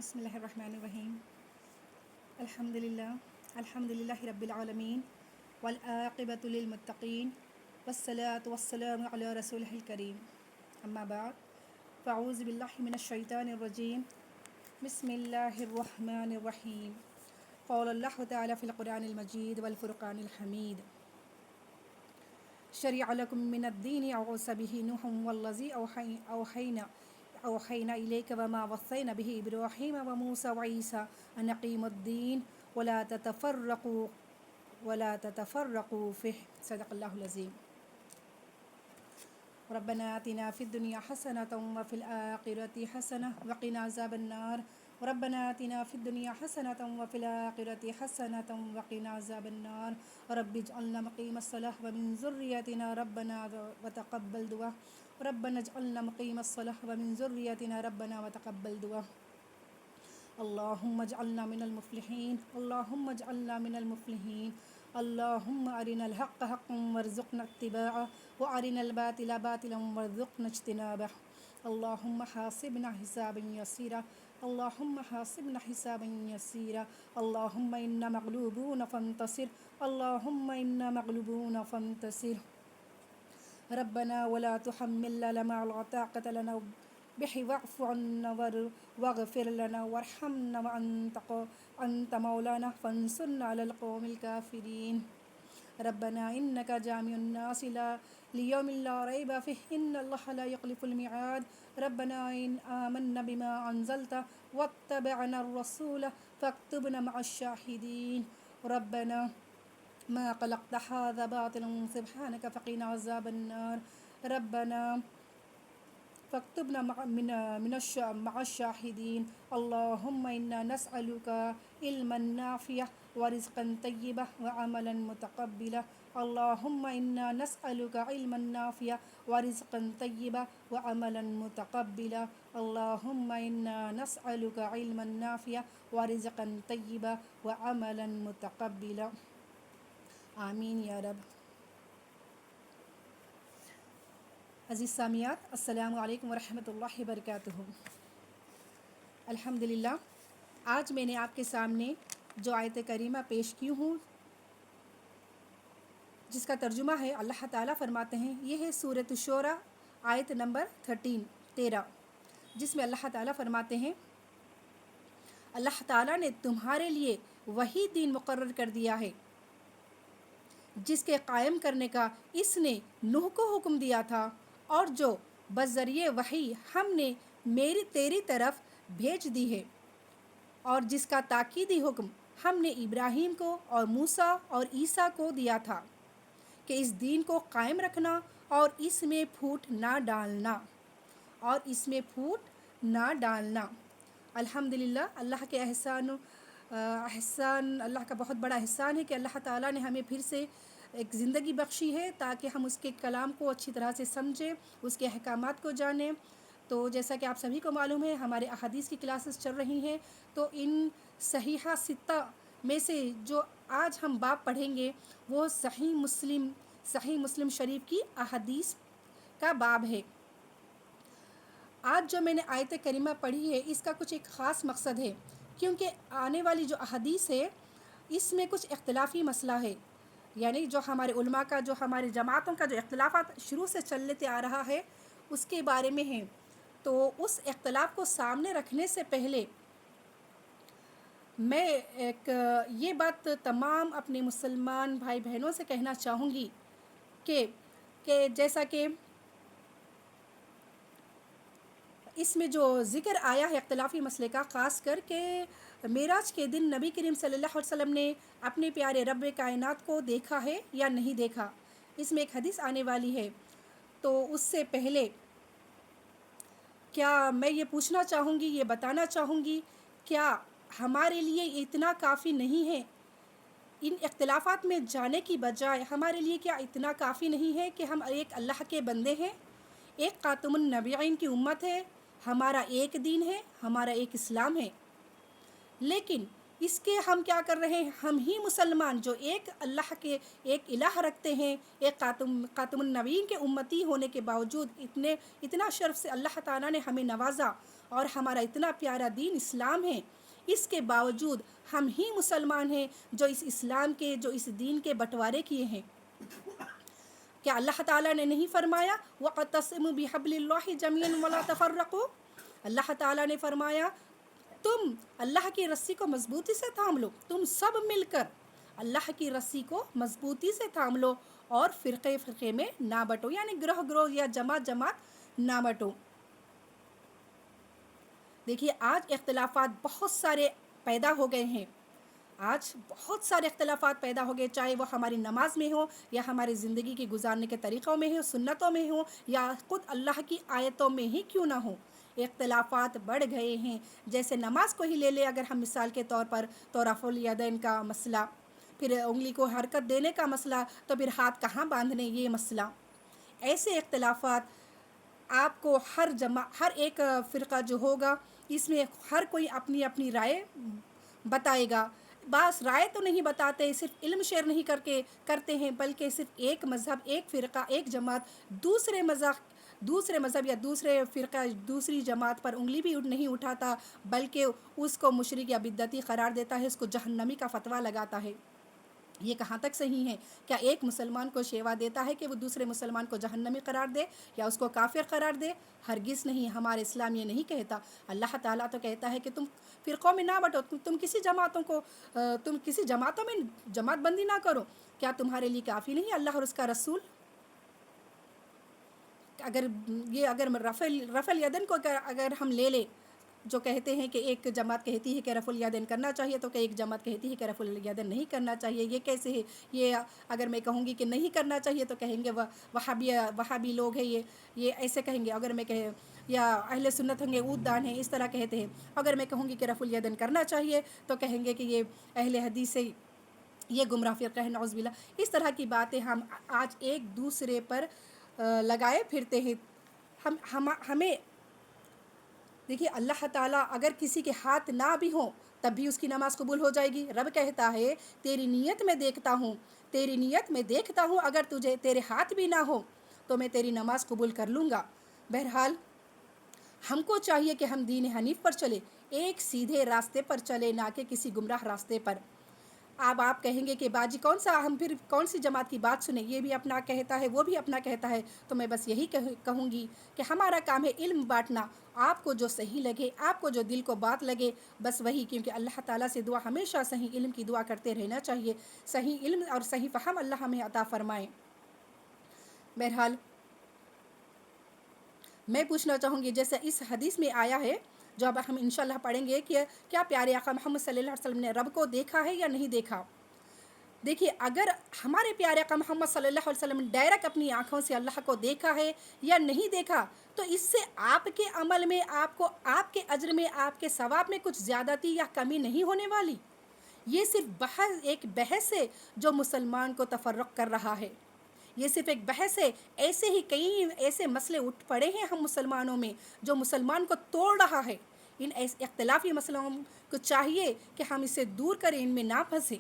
بسم الله الرحمن الرحيم. الحمد لله رب العالمين والعاقبة للمتقين والصلاة والسلام على رسوله الكريم. أما بعد فأعوذ بالله من الشيطان الرجيم. بسم الله الرحمن الرحيم. قال الله تعالى في القرآن المجيد والفرقان الحميد: شرع لكم من الدين أوصى به نوح والذي أوحينا إليك وما وصينا به إبراهيم وموسى وعيسى أن أقيموا الدين ولا تتفرقوا فيه. صدق الله العظيم. ربنا آتنا في الدنيا حسنة وفي الآخرة حسنة وقنا عذاب النار. ربنا آتنا في الدنيا حسنة وفي الآخرة حسنة وقنا عذاب النار. رب اجعلنا مقيم الصلاة ومن ذريتنا ربنا وتقبل دعاء. ربنا اجعلنا مقيم الصلاة ومن ذريتنا ربنا وتقبل دعاء. اللهم اجعلنا من المفلحين. اللهم اجعلنا من المفلحين. اللهم أرنا الحق حقا وارزقنا اتباعه وأرنا الباطل باطلا وارزقنا اجتنابه. اللهم حاسبنا حسابا يسيرا. اللهم حاسبنا حسابا يسيرا. اللهم إنا مغلوبون فانتصر. اللهم إنا مغلوبون فانتصر. ربنا ولا تحملنا ما لا طاقة لنا به واعف عنا واغفر لنا وارحمنا وأنت مولانا فانصرنا على القوم الكافرين. ربنا إنك جامع الناس ليوم لا ريب فيه إن الله لا يخلف الميعاد. ربنا إن آمنا بما أنزلت واتبعنا الرسول فاكتبنا مع الشاهدين. ربنا ما خلقت هذا باطلا سبحانك فقنا عذاب النار. ربنا فاكتبنا مع الشاهدين. اللهم إنا نسألك علما نافعا ورزقا طيبا وعملا متقبلا. اللهم إنا نسألك علما نافعا ورزقا طيبا وعملا متقبلا. اللهم إنا نسألك علما نافعا ورزقا طيبا وعملا متقبلا. آمین یا رب. عزیز سامعات، السلام علیکم ورحمۃ اللہ وبرکاتہ. الحمدللہ، آج میں نے آپ کے سامنے جو آیت کریمہ پیش کی ہوں جس کا ترجمہ ہے، اللہ تعالیٰ فرماتے ہیں، یہ ہے سورۃ الشورى آیت نمبر 13، جس میں اللہ تعالیٰ فرماتے ہیں: اللہ تعالیٰ نے تمہارے لیے وہی دین مقرر کر دیا ہے جس کے قائم کرنے کا اس نے نوح کو حکم دیا تھا، اور جو بذریعہ وحی ہم نے تیری طرف بھیج دی ہے، اور جس کا تاکیدی حکم ہم نے ابراہیم کو اور موسیٰ اور عیسیٰ کو دیا تھا کہ اس دین کو قائم رکھنا اور اس میں پھوٹ نہ ڈالنا. الحمدللہ، اللہ کے احسان، اللہ کا بہت بڑا احسان ہے کہ اللہ تعالیٰ نے ہمیں پھر سے ایک زندگی بخشی ہے تاکہ ہم اس کے کلام کو اچھی طرح سے سمجھیں، اس کے احکامات کو جانیں. تو جیسا کہ آپ سبھی کو معلوم ہے، ہمارے احادیث کی کلاسز چل رہی ہیں، تو ان صحیحہ ستہ میں سے جو آج ہم باب پڑھیں گے وہ صحیح مسلم شریف کی احادیث کا باب ہے. آج جو میں نے آیت کریمہ پڑھی ہے، اس کا کچھ ایک خاص مقصد ہے، کیونکہ آنے والی جو احادیث ہے اس میں کچھ اختلافی مسئلہ ہے، یعنی جو ہمارے علماء کا، جو ہماری جماعتوں کا جو اختلافات شروع سے چلتے آ رہا ہے اس کے بارے میں ہے. تو اس اختلاف کو سامنے رکھنے سے پہلے میں یہ بات تمام اپنے مسلمان بھائی بہنوں سے کہنا چاہوں گی کہ جیسا کہ اس میں جو ذکر آیا ہے اختلافی مسئلے کا، خاص کر کے معراج کے دن نبی کریم صلی اللہ علیہ وسلم نے اپنے پیارے رب کائنات کو دیکھا ہے یا نہیں دیکھا، اس میں ایک حدیث آنے والی ہے. تو اس سے پہلے کیا میں یہ پوچھنا چاہوں گی، یہ بتانا چاہوں گی، کیا ہمارے لیے اتنا کافی نہیں ہے؟ ان اختلافات میں جانے کی بجائے ہمارے لیے کیا اتنا کافی نہیں ہے کہ ہم ایک اللہ کے بندے ہیں، ایک خاتم النبیین کی امت ہے، ہمارا ایک دین ہے، ہمارا ایک اسلام ہے، لیکن اس کے ہم کیا کر رہے ہیں؟ ہم ہی مسلمان جو ایک اللہ کے ایک الہ رکھتے ہیں، ایک خاتم النبیین کے امتی ہونے کے باوجود اتنا شرف سے اللہ تعالیٰ نے ہمیں نوازا اور ہمارا اتنا پیارا دین اسلام ہے، اس کے باوجود ہم ہی مسلمان ہیں جو اس اسلام کے، جو اس دین کے بٹوارے کیے ہیں۔ کیا اللہ تعالیٰ نے نہیں فرمایا وَاعْتَصِمُوا بِحَبْلِ اللَّهِ جَمِيعًا وَلَا تَفَرَّقُوا؟ اللہ تعالیٰ نے فرمایا تم اللہ کی رسی کو مضبوطی سے تھام لو، تم سب مل کر اللہ کی رسی کو مضبوطی سے تھام لو اور فرقے فرقے میں نہ بٹو، یعنی گروہ گروہ یا جماعت جماعت نہ بٹو۔ دیکھیے آج اختلافات بہت سارے پیدا ہو گئے ہیں، آج بہت سارے اختلافات پیدا ہو گئے، چاہے وہ ہماری نماز میں ہو یا ہماری زندگی کے گزارنے کے طریقوں میں ہو، سنتوں میں ہو یا خود اللہ کی آیتوں میں ہی کیوں نہ ہو، اختلافات بڑھ گئے ہیں۔ جیسے نماز کو ہی لے لے اگر ہم مثال کے طور پر، تو رفع الیدین کا مسئلہ، پھر انگلی کو حرکت دینے کا مسئلہ، تو پھر ہاتھ کہاں باندھنے یہ مسئلہ، ایسے اختلافات آپ کو ہر ایک فرقہ جو ہوگا اس میں ہر کوئی اپنی اپنی رائے بتائے گا۔ بعض رائے تو نہیں بتاتے، صرف علم شیئر نہیں کرتے ہیں، بلکہ صرف ایک مذہب، ایک فرقہ، ایک جماعت دوسرے مذہب یا دوسرے فرقہ، دوسری جماعت پر انگلی بھی نہیں اٹھاتا، بلکہ اس کو مشرک یا بدعتی قرار دیتا ہے، اس کو جہنمی کا فتویٰ لگاتا ہے۔ یہ کہاں تک صحیح ہے؟ کیا ایک مسلمان کو شیوا دیتا ہے کہ وہ دوسرے مسلمان کو جہنمی قرار دے یا اس کو کافر قرار دے؟ ہرگز نہیں، ہمارے اسلام یہ نہیں کہتا۔ اللہ تعالیٰ تو کہتا ہے کہ تم فرقوں میں نہ بٹو، تم کسی جماعتوں میں جماعت بندی نہ کرو۔ کیا تمہارے لیے کافی نہیں اللہ اور اس کا رسول؟ اگر رفع الیدین کو اگر ہم لے لیں، جو کہتے ہیں کہ ایک جماعت کہتی ہے کہ رفع الیدین کرنا چاہیے، تو کہ ایک جماعت کہتی ہے کہ رفع الیدین نہیں کرنا چاہیے، یہ کیسے ہے؟ یہ اگر میں کہوں گی کہ نہیں کرنا چاہیے تو کہیں گے وہابی لوگ ہیں، یہ ایسے کہیں گے۔ اگر میں یا اہل سنت ہوں گے اود دان ہیں، اس طرح کہتے ہیں۔ اگر میں کہوں گی کہ رفع الیدین کرنا چاہیے تو کہیں گے کہ یہ اہل حدیث سے یہ گمراہ فرقہ ہے، نعوذ باللہ۔ اس طرح کی باتیں ہم آج ایک دوسرے پر لگائے پھرتے ہیں۔ ہمیں دیکھیے اللہ تعالیٰ اگر کسی کے ہاتھ نہ بھی ہوں تب بھی اس کی نماز قبول ہو جائے گی۔ رب کہتا ہے تیری نیت میں دیکھتا ہوں، اگر تیرے ہاتھ بھی نہ ہو تو میں تیری نماز قبول کر لوں گا۔ بہرحال ہم کو چاہیے کہ ہم دین حنیف پر چلے، ایک سیدھے راستے پر چلے، نہ کہ کسی گمراہ راستے پر۔ اب آپ کہیں گے کہ باجی ہم پھر کون سی جماعت کی بات سنیں، یہ بھی اپنا کہتا ہے وہ بھی اپنا کہتا ہے، تو میں بس یہی کہوں گی کہ ہمارا کام ہے علم بانٹنا، آپ کو جو صحیح لگے، آپ کو جو دل کو بات لگے بس وہی، کیونکہ اللہ تعالیٰ سے دعا ہمیشہ صحیح علم کی دعا کرتے رہنا چاہیے، صحیح علم اور صحیح فہم اللہ ہمیں عطا فرمائے۔ بہرحال میں پوچھنا چاہوں گی، جیسے اس حدیث میں آیا ہے جو اب ہم انشاءاللہ پڑھیں گے، کہ کیا پیارے آقا محمد صلی اللہ علیہ وسلم نے رب کو دیکھا ہے یا نہیں دیکھا؟ دیکھیے اگر ہمارے پیارے آقا محمد صلی اللہ علیہ وسلم نے ڈائریکٹ اپنی آنکھوں سے اللہ کو دیکھا ہے یا نہیں دیکھا، تو اس سے آپ کے عمل میں، آپ کے اجر میں، آپ کے ثواب میں کچھ زیادتی یا کمی نہیں ہونے والی۔ یہ صرف ایک بحث ہے جو مسلمان کو تفرق کر رہا ہے، یہ صرف ایک بحث ہے۔ ایسے ہی کئی ایسے مسئلے اٹھ پڑے ہیں ہم مسلمانوں میں جو مسلمان کو توڑ رہا ہے۔ ان اختلافی مسئلوں کو چاہیے کہ ہم اسے دور کریں، ان میں نہ پھنسیں،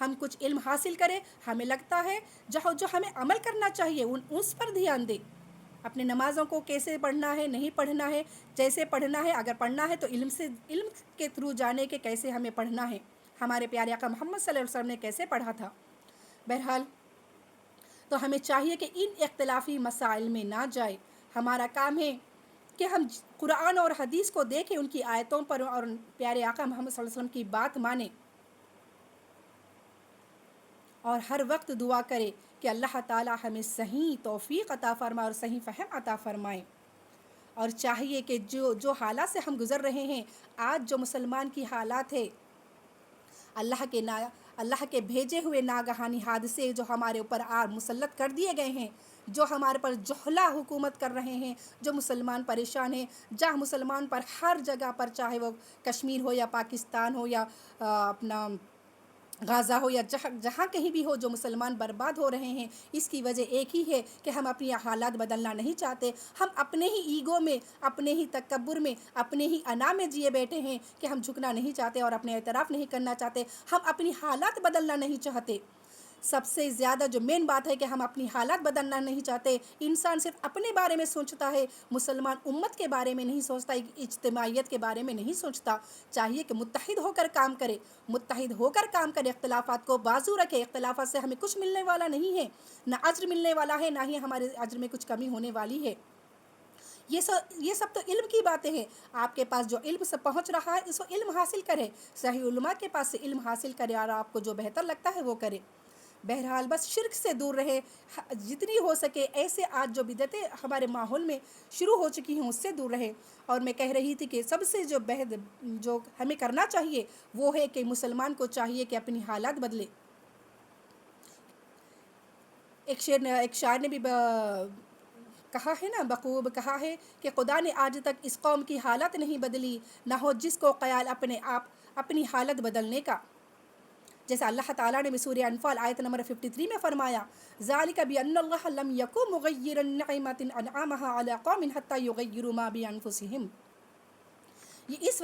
ہم کچھ علم حاصل کریں۔ ہمیں لگتا ہے جو ہمیں عمل کرنا چاہیے اس پر دھیان دیں، اپنے نمازوں کو کیسے پڑھنا ہے، نہیں پڑھنا ہے، جیسے پڑھنا ہے، اگر پڑھنا ہے تو علم کے تھرو جانے کہ کیسے ہمیں پڑھنا ہے، ہمارے پیارے آقا محمد صلی اللہ علیہ وسلم نے کیسے پڑھا تھا۔ بہرحال تو ہمیں چاہیے کہ ان اختلافی مسائل میں نہ جائے، ہمارا کام ہے کہ ہم قرآن اور حدیث کو دیکھیں، ان کی آیتوں پر اور پیارے آقا محمد صلی اللہ علیہ وسلم کی بات مانیں، اور ہر وقت دعا کرے کہ اللہ تعالیٰ ہمیں صحیح توفیق عطا فرمائے اور صحیح فہم عطا فرمائے۔ اور چاہیے کہ جو حالات سے ہم گزر رہے ہیں، آج جو مسلمان کی حالات ہے، اللہ کے بھیجے ہوئے ناگہانی حادثے جو ہمارے اوپر مسلط کر دیے گئے ہیں، جو ہمارے پر جہلا حکومت کر رہے ہیں، جو مسلمان پریشان ہیں، جہاں مسلمان پر ہر جگہ پر، چاہے وہ کشمیر ہو یا پاکستان ہو یا اپنا غازہ ہو یا جہاں کہیں بھی ہو، جو مسلمان برباد ہو رہے ہیں، اس کی وجہ ایک ہی ہے کہ ہم اپنی حالات بدلنا نہیں چاہتے، ہم اپنے ہی ایگو میں، اپنے ہی تکبر میں، اپنے ہی انا میں جیے بیٹھے ہیں کہ ہم جھکنا نہیں چاہتے اور اپنے اعتراف نہیں کرنا چاہتے، ہم اپنی حالات بدلنا نہیں چاہتے۔ سب سے زیادہ جو مین بات ہے کہ ہم اپنی حالات بدلنا نہیں چاہتے. انسان صرف اپنے بارے میں سوچتا ہے، مسلمان امت کے بارے میں نہیں سوچتا، اجتماعیت کے بارے میں نہیں سوچتا. چاہیے کہ متحد ہو کر کام کرے، متحد ہو کر کام کرے، اختلافات کو بازو رکھے. اختلافات سے ہمیں کچھ ملنے والا نہیں ہے، نہ اجر ملنے والا ہے، نہ ہی ہمارے اجر میں کچھ کمی ہونے والی ہے. یہ سب تو علم کی باتیں ہیں. آپ کے پاس جو علم سے پہنچ رہا ہے اس کو علم حاصل کرے، صحیح علماء کے پاس سے علم حاصل کرے اور آپ کو جو بہتر لگتا ہے وہ کرے. بہرحال بس شرک سے دور رہے، جتنی ہو سکے. ایسے آج جو بدعتیں ہمارے ماحول میں شروع ہو چکی ہیں اس سے دور رہے. اور میں کہہ رہی تھی کہ سب سے جو ہمیں کرنا چاہیے وہ ہے کہ مسلمان کو چاہیے کہ اپنی حالات بدلے. ایک شاعر نے بھی کہا ہے نا، بخوب کہا ہے کہ خدا نے آج تک اس قوم کی حالت نہیں بدلی، نہ ہو جس کو خیال اپنی حالت بدلنے کا. جیسا اللہ تعالیٰ نے سورہ انفال آیت نمبر 53 میں فرمایا، ذالک بأن اللہ لم یکن مغیرا نعمۃ انعمها علی قوم حتی یغیروا ما بانفسہم. یہ اس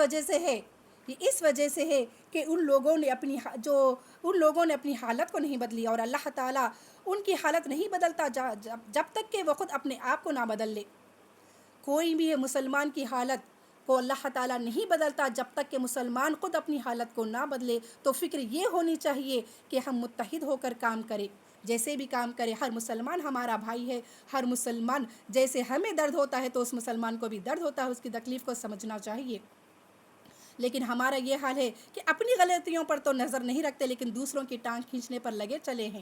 وجہ سے ہے کہ ان لوگوں نے اپنی حالت کو نہیں بدلی، اور اللہ تعالیٰ ان کی حالت نہیں بدلتا جب تک کہ وہ خود اپنے آپ کو نہ بدل لے. کوئی بھی مسلمان کی حالت کو اللہ تعالیٰ نہیں بدلتا جب تک کہ مسلمان خود اپنی حالت کو نہ بدلے. تو فکر یہ ہونی چاہیے کہ ہم متحد ہو کر کام کریں، جیسے بھی کام کرے. ہر مسلمان ہمارا بھائی ہے، ہر مسلمان جیسے ہمیں درد ہوتا ہے تو اس مسلمان کو بھی درد ہوتا ہے، اس کی تکلیف کو سمجھنا چاہیے. لیکن ہمارا یہ حال ہے کہ اپنی غلطیوں پر تو نظر نہیں رکھتے، لیکن دوسروں کی ٹانگ کھینچنے پر لگے چلے ہیں.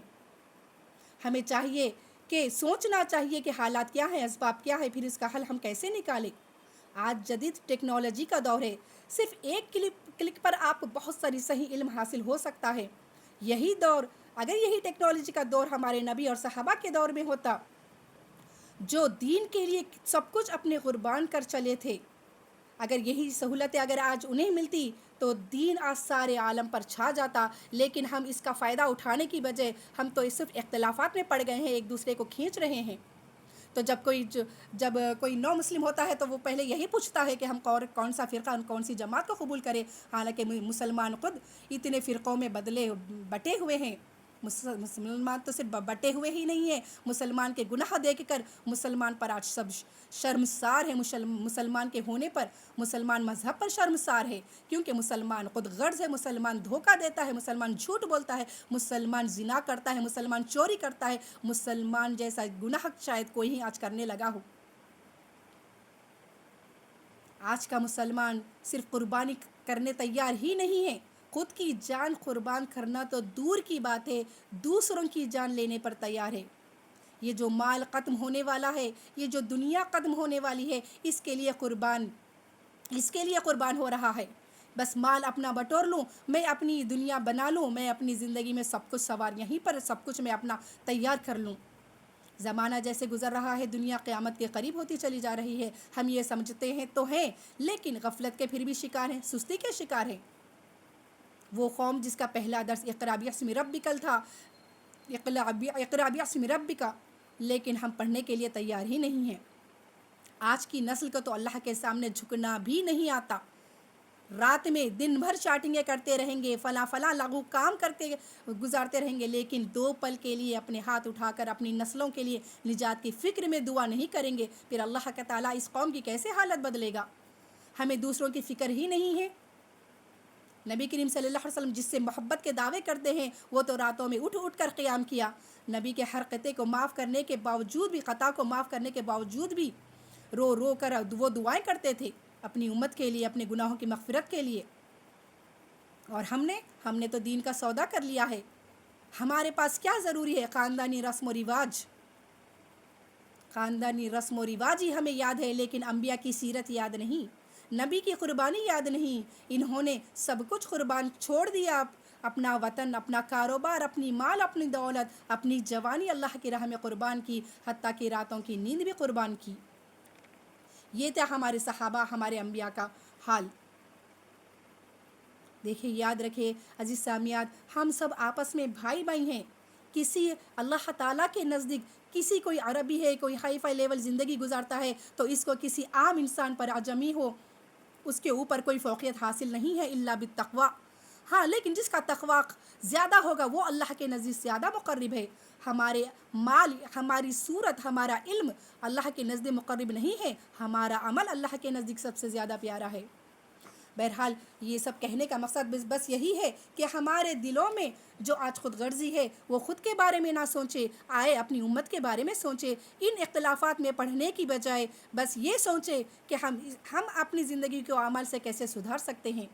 ہمیں چاہیے کہ سوچنا چاہیے کہ حالات کیا ہیں، اسباب کیا ہے، پھر اس کا حل ہم کیسے نکالیں. آج جدید ٹیکنالوجی کا دور ہے، صرف ایک کلک پر آپ کو بہت ساری صحیح علم حاصل ہو سکتا ہے. اگر یہی ٹیکنالوجی کا دور ہمارے نبی اور صحابہ کے دور میں ہوتا، جو دین کے لیے سب کچھ اپنے قربان کر چلے تھے، اگر یہی سہولتیں اگر آج انہیں ملتی تو دین آج سارے عالم پر چھا جاتا. لیکن ہم اس کا فائدہ اٹھانے کی بجائے ہم تو صرف اختلافات میں پڑ گئے ہیں، ایک دوسرے کو کھینچ رہے ہیں. تو جب کوئی نو مسلم ہوتا ہے تو وہ پہلے یہی پوچھتا ہے کہ ہم کون سا فرقہ، کون سی جماعت کو قبول کریں. حالانکہ مسلمان خود اتنے فرقوں میں بٹے ہوئے ہیں. مسلمان تو صرف بٹے ہوئے ہی نہیں ہیں، مسلمان کے گناہ دیکھ کر مسلمان پر آج سب شرمسار ہے. مسلمان کے ہونے پر، مسلمان مذہب پر شرمسار ہے، کیونکہ مسلمان خود غرض ہے، مسلمان دھوکہ دیتا ہے، مسلمان جھوٹ بولتا ہے، مسلمان زنا کرتا ہے، مسلمان چوری کرتا ہے. مسلمان جیسا گناہ شاید کوئی ہی آج کرنے لگا ہو. آج کا مسلمان صرف قربانی کرنے تیار ہی نہیں ہے، خود کی جان قربان کرنا تو دور کی بات ہے، دوسروں کی جان لینے پر تیار ہے. یہ جو مال ختم ہونے والا ہے، یہ جو دنیا ختم ہونے والی ہے، اس کے لیے قربان ہو رہا ہے. بس مال اپنا بٹور لوں، میں اپنی دنیا بنا لوں، میں اپنی زندگی میں سب کچھ سوار، یہیں پر سب کچھ میں اپنا تیار کر لوں. زمانہ جیسے گزر رہا ہے، دنیا قیامت کے قریب ہوتی چلی جا رہی ہے. ہم یہ سمجھتے ہیں تو ہیں، لیکن غفلت کے پھر بھی شکار ہیں، سستی کے شکار ہیں. وہ قوم جس کا پہلا درس اقرأ باسم ربک تھا، اقرأ باسم ربک، لیکن ہم پڑھنے کے لیے تیار ہی نہیں ہیں. آج کی نسل کو تو اللہ کے سامنے جھکنا بھی نہیں آتا. رات میں دن بھر چاٹنگیں کرتے رہیں گے، فلاں لغو کام کرتے گزارتے رہیں گے، لیکن 2 پل کے لیے اپنے ہاتھ اٹھا کر اپنی نسلوں کے لیے نجات کی فکر میں دعا نہیں کریں گے. پھر اللہ کا تعالیٰ اس قوم کی کیسے حالت بدلے گا؟ ہمیں دوسروں کی فکر ہی نہیں ہے. نبی کریم صلی اللہ علیہ وسلم جس سے محبت کے دعوے کرتے ہیں، وہ تو راتوں میں اٹھ کر قیام کیا. نبی کے ہر خطے کو معاف کرنے کے باوجود بھی، خطا کو معاف کرنے کے باوجود بھی رو کر وہ دعائیں کرتے تھے اپنی امت کے لیے، اپنے گناہوں کی مغفرت کے لیے. اور ہم نے تو دین کا سودا کر لیا ہے. ہمارے پاس کیا ضروری ہے؟ خاندانی رسم و رواج ہی ہمیں یاد ہے، لیکن انبیاء کی سیرت یاد نہیں، نبی کی قربانی یاد نہیں. انہوں نے سب کچھ قربان چھوڑ دیا، اپنا وطن، اپنا کاروبار، اپنی مال، اپنی دولت، اپنی جوانی اللہ کی راہ میں قربان کی، حتیٰ کہ راتوں کی نیند بھی قربان کی. یہ تھا ہمارے صحابہ، ہمارے انبیاء کا حال. دیکھیں، یاد رکھیں عزیز سامعات، ہم سب آپس میں بھائی ہیں. کسی اللہ تعالیٰ کے نزدیک کوئی عربی ہے، کوئی ہائی فائی لیول زندگی گزارتا ہے تو اس کو کسی عام انسان پر، اعجمی ہو، اس کے اوپر کوئی فوقیت حاصل نہیں ہے الا بالتقوی. ہاں لیکن جس کا تقوی زیادہ ہوگا وہ اللہ کے نزدیک زیادہ مقرب ہے. ہمارے مال، ہماری صورت، ہمارا علم اللہ کے نزدیک مقرب نہیں ہے، ہمارا عمل اللہ کے نزدیک سب سے زیادہ پیارا ہے. بہرحال یہ سب کہنے کا مقصد بس یہی ہے کہ ہمارے دلوں میں جو آج خود غرضی ہے وہ خود کے بارے میں نہ سوچے، آئے اپنی امت کے بارے میں سوچے. ان اختلافات میں پڑھنے کی بجائے بس یہ سوچے کہ ہم اپنی زندگی کو عمل سے کیسے سدھار سکتے ہیں.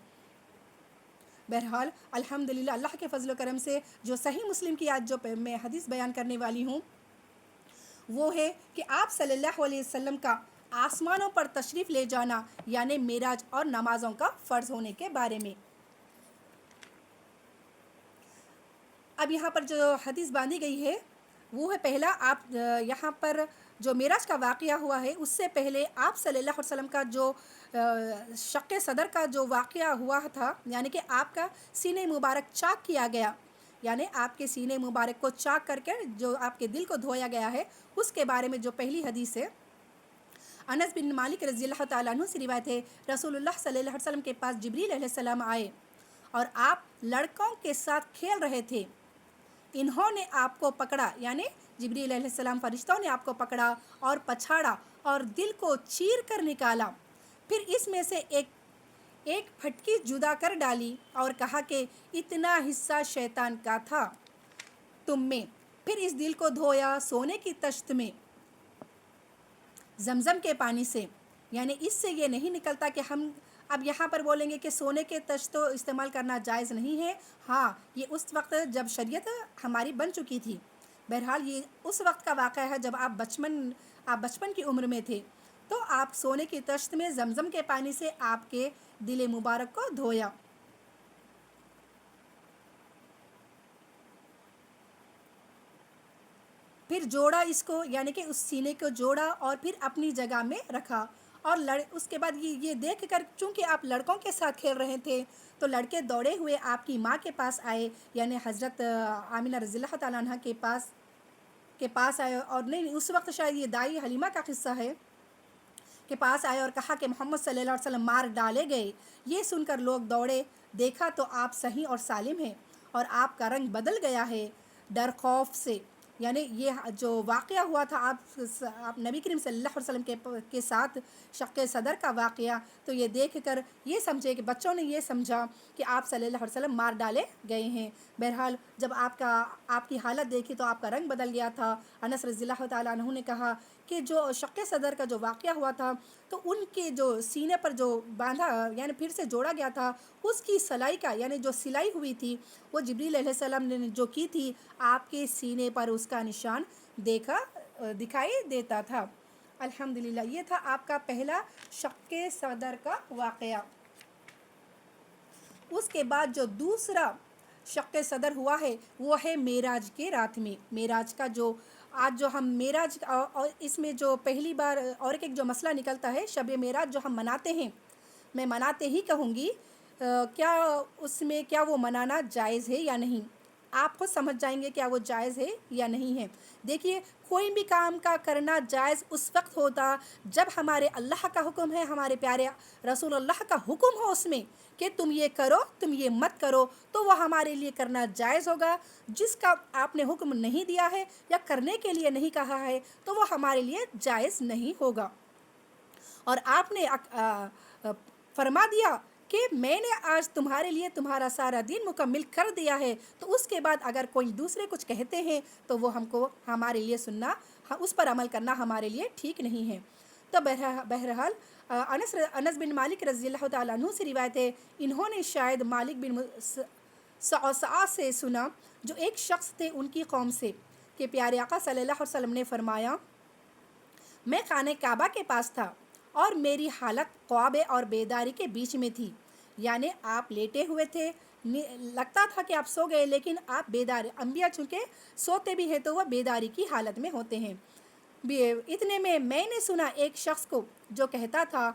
بہرحال الحمدللہ اللہ کے فضل و کرم سے جو صحیح مسلم کی آج جو میں حدیث بیان کرنے والی ہوں وہ ہے کہ آپ صلی اللہ علیہ وسلم کا آسمانوں پر تشریف لے جانا، یعنی معراج اور نمازوں کا فرض ہونے کے بارے میں. اب یہاں پر جو حدیث باندھی گئی ہے وہ ہے پہلا، آپ یہاں پر جو معراج کا واقعہ ہوا ہے اس سے پہلے آپ صلی اللہ علیہ وسلم کا جو شق صدر کا جو واقعہ ہوا تھا، یعنی کہ آپ کا سینہ مبارک چاک کیا گیا، یعنی آپ کے سینہ مبارک کو چاک کر کے جو آپ کے دل کو دھویا گیا ہے، اس کے بارے میں جو پہلی حدیث ہے انس بن مالک رضی اللہ تعالیٰ عنہ سے روایت ہے. رسول اللہ صلی اللہ علیہ وسلم کے پاس جبریل علیہ السلام آئے اور آپ لڑکوں کے ساتھ کھیل رہے تھے. انہوں نے آپ کو پکڑا، یعنی جبریل علیہ السلام فرشتوں نے آپ کو پکڑا اور پچھاڑا اور دل کو چیر کر نکالا. پھر اس میں سے ایک پھٹکی جدا کر ڈالی اور کہا کہ اتنا حصہ شیطان کا تھا تم میں. پھر اس دل کو دھویا سونے کی تشت میں زمزم کے پانی سے. یعنی اس سے یہ نہیں نکلتا کہ ہم اب یہاں پر بولیں گے کہ سونے کے تشت تو استعمال کرنا جائز نہیں ہے. ہاں یہ اس وقت جب شریعت ہماری بن چکی تھی. بہرحال یہ اس وقت کا واقعہ ہے جب آپ بچپن کی عمر میں تھے، تو آپ سونے کی تشت میں زمزم کے پانی سے آپ کے دل مبارک کو دھویا. پھر جوڑا اس کو، یعنی کہ اس سینے کو جوڑا اور پھر اپنی جگہ میں رکھا. اور اس کے بعد یہ دیکھ کر، چونکہ آپ لڑکوں کے ساتھ کھیل رہے تھے تو لڑکے دوڑے ہوئے آپ کی ماں کے پاس آئے، یعنی حضرت آمنہ رضی اللہ تعالیٰ عنہ کے پاس آئے. اور نہیں اس وقت شاید یہ دائی حلیمہ کا قصہ ہے کہ پاس آئے اور کہا کہ محمد صلی اللہ علیہ وسلم مار ڈالے گئے. یہ سن کر لوگ دوڑے، دیکھا تو آپ صحیح اور سالم ہیں اور آپ کا رنگ بدل گیا ہے ڈر خوف سے. یعنی یہ جو واقعہ ہوا تھا آپ نبی کریم صلی اللہ علیہ وسلم کے ساتھ شق صدر کا واقعہ، تو یہ دیکھ کر یہ سمجھے کہ بچوں نے یہ سمجھا کہ آپ صلی اللہ علیہ وسلم مار ڈالے گئے ہیں. بہرحال جب آپ کی حالت دیکھی تو آپ کا رنگ بدل گیا تھا. انس رضی اللہ تعالیٰ عنہ نے کہا کہ جو شق صدر کا جو واقعہ ہوا تھا تو ان کے جو سینے پر جو باندھا، یعنی پھر سے جوڑا گیا تھا، اس کی سلائی کا، یعنی جو سلائی ہوئی تھی وہ جبریل علیہ السلام نے جو کی تھی، آپ کے سینے پر اس کا نشان دکھائی دیتا تھا. الحمدللہ یہ تھا آپ کا پہلا شق صدر کا واقعہ. اس کے بعد جو دوسرا شق صدر ہوا ہے وہ ہے معراج کے رات میں. معراج کا جو آج جو ہم معراج اور اس میں جو پہلی بار اور ایک جو مسئلہ نکلتا ہے شب معراج جو ہم مناتے ہیں، میں مناتے ہی کہوں گی، کیا اس میں کیا وہ منانا جائز ہے یا نہیں. آپ خود سمجھ جائیں گے کیا وہ جائز ہے یا نہیں ہے. دیکھیے کوئی بھی کام کا کرنا جائز اس وقت ہوتا جب ہمارے اللہ کا حکم ہے، ہمارے پیارے رسول اللہ کا حکم ہو اس میں کہ تم یہ کرو تم یہ مت کرو، تو وہ ہمارے لیے کرنا جائز ہوگا. جس کا آپ نے حکم نہیں دیا ہے یا کرنے کے لیے نہیں کہا ہے تو وہ ہمارے لیے جائز نہیں ہوگا. اور آپ نے فرما دیا کہ میں نے آج تمہارے لیے تمہارا سارا دین مکمل کر دیا ہے، تو اس کے بعد اگر کوئی دوسرے کچھ کہتے ہیں تو وہ ہمارے لیے سننا، اس پر عمل کرنا ہمارے لیے ٹھیک نہیں ہے. تو بہرحال انس بن مالک رضی اللہ تعالیٰ عنہ سے روایت ہے، انہوں نے شاید مالک بن صعصعہ سے سنا جو ایک شخص تھے ان کی قوم سے کہ پیارے آقا صلی اللہ علیہ وسلم نے فرمایا، میں خانہ کعبہ کے پاس تھا اور میری حالت خواب اور بیداری کے بیچ میں تھی. یعنی آپ لیٹے ہوئے تھے، لگتا تھا کہ آپ سو گئے لیکن آپ بیدار. انبیاء چونکہ سوتے بھی ہیں تو وہ بیداری کی حالت میں ہوتے ہیں. اتنے میں نے سنا ایک شخص کو جو کہتا تھا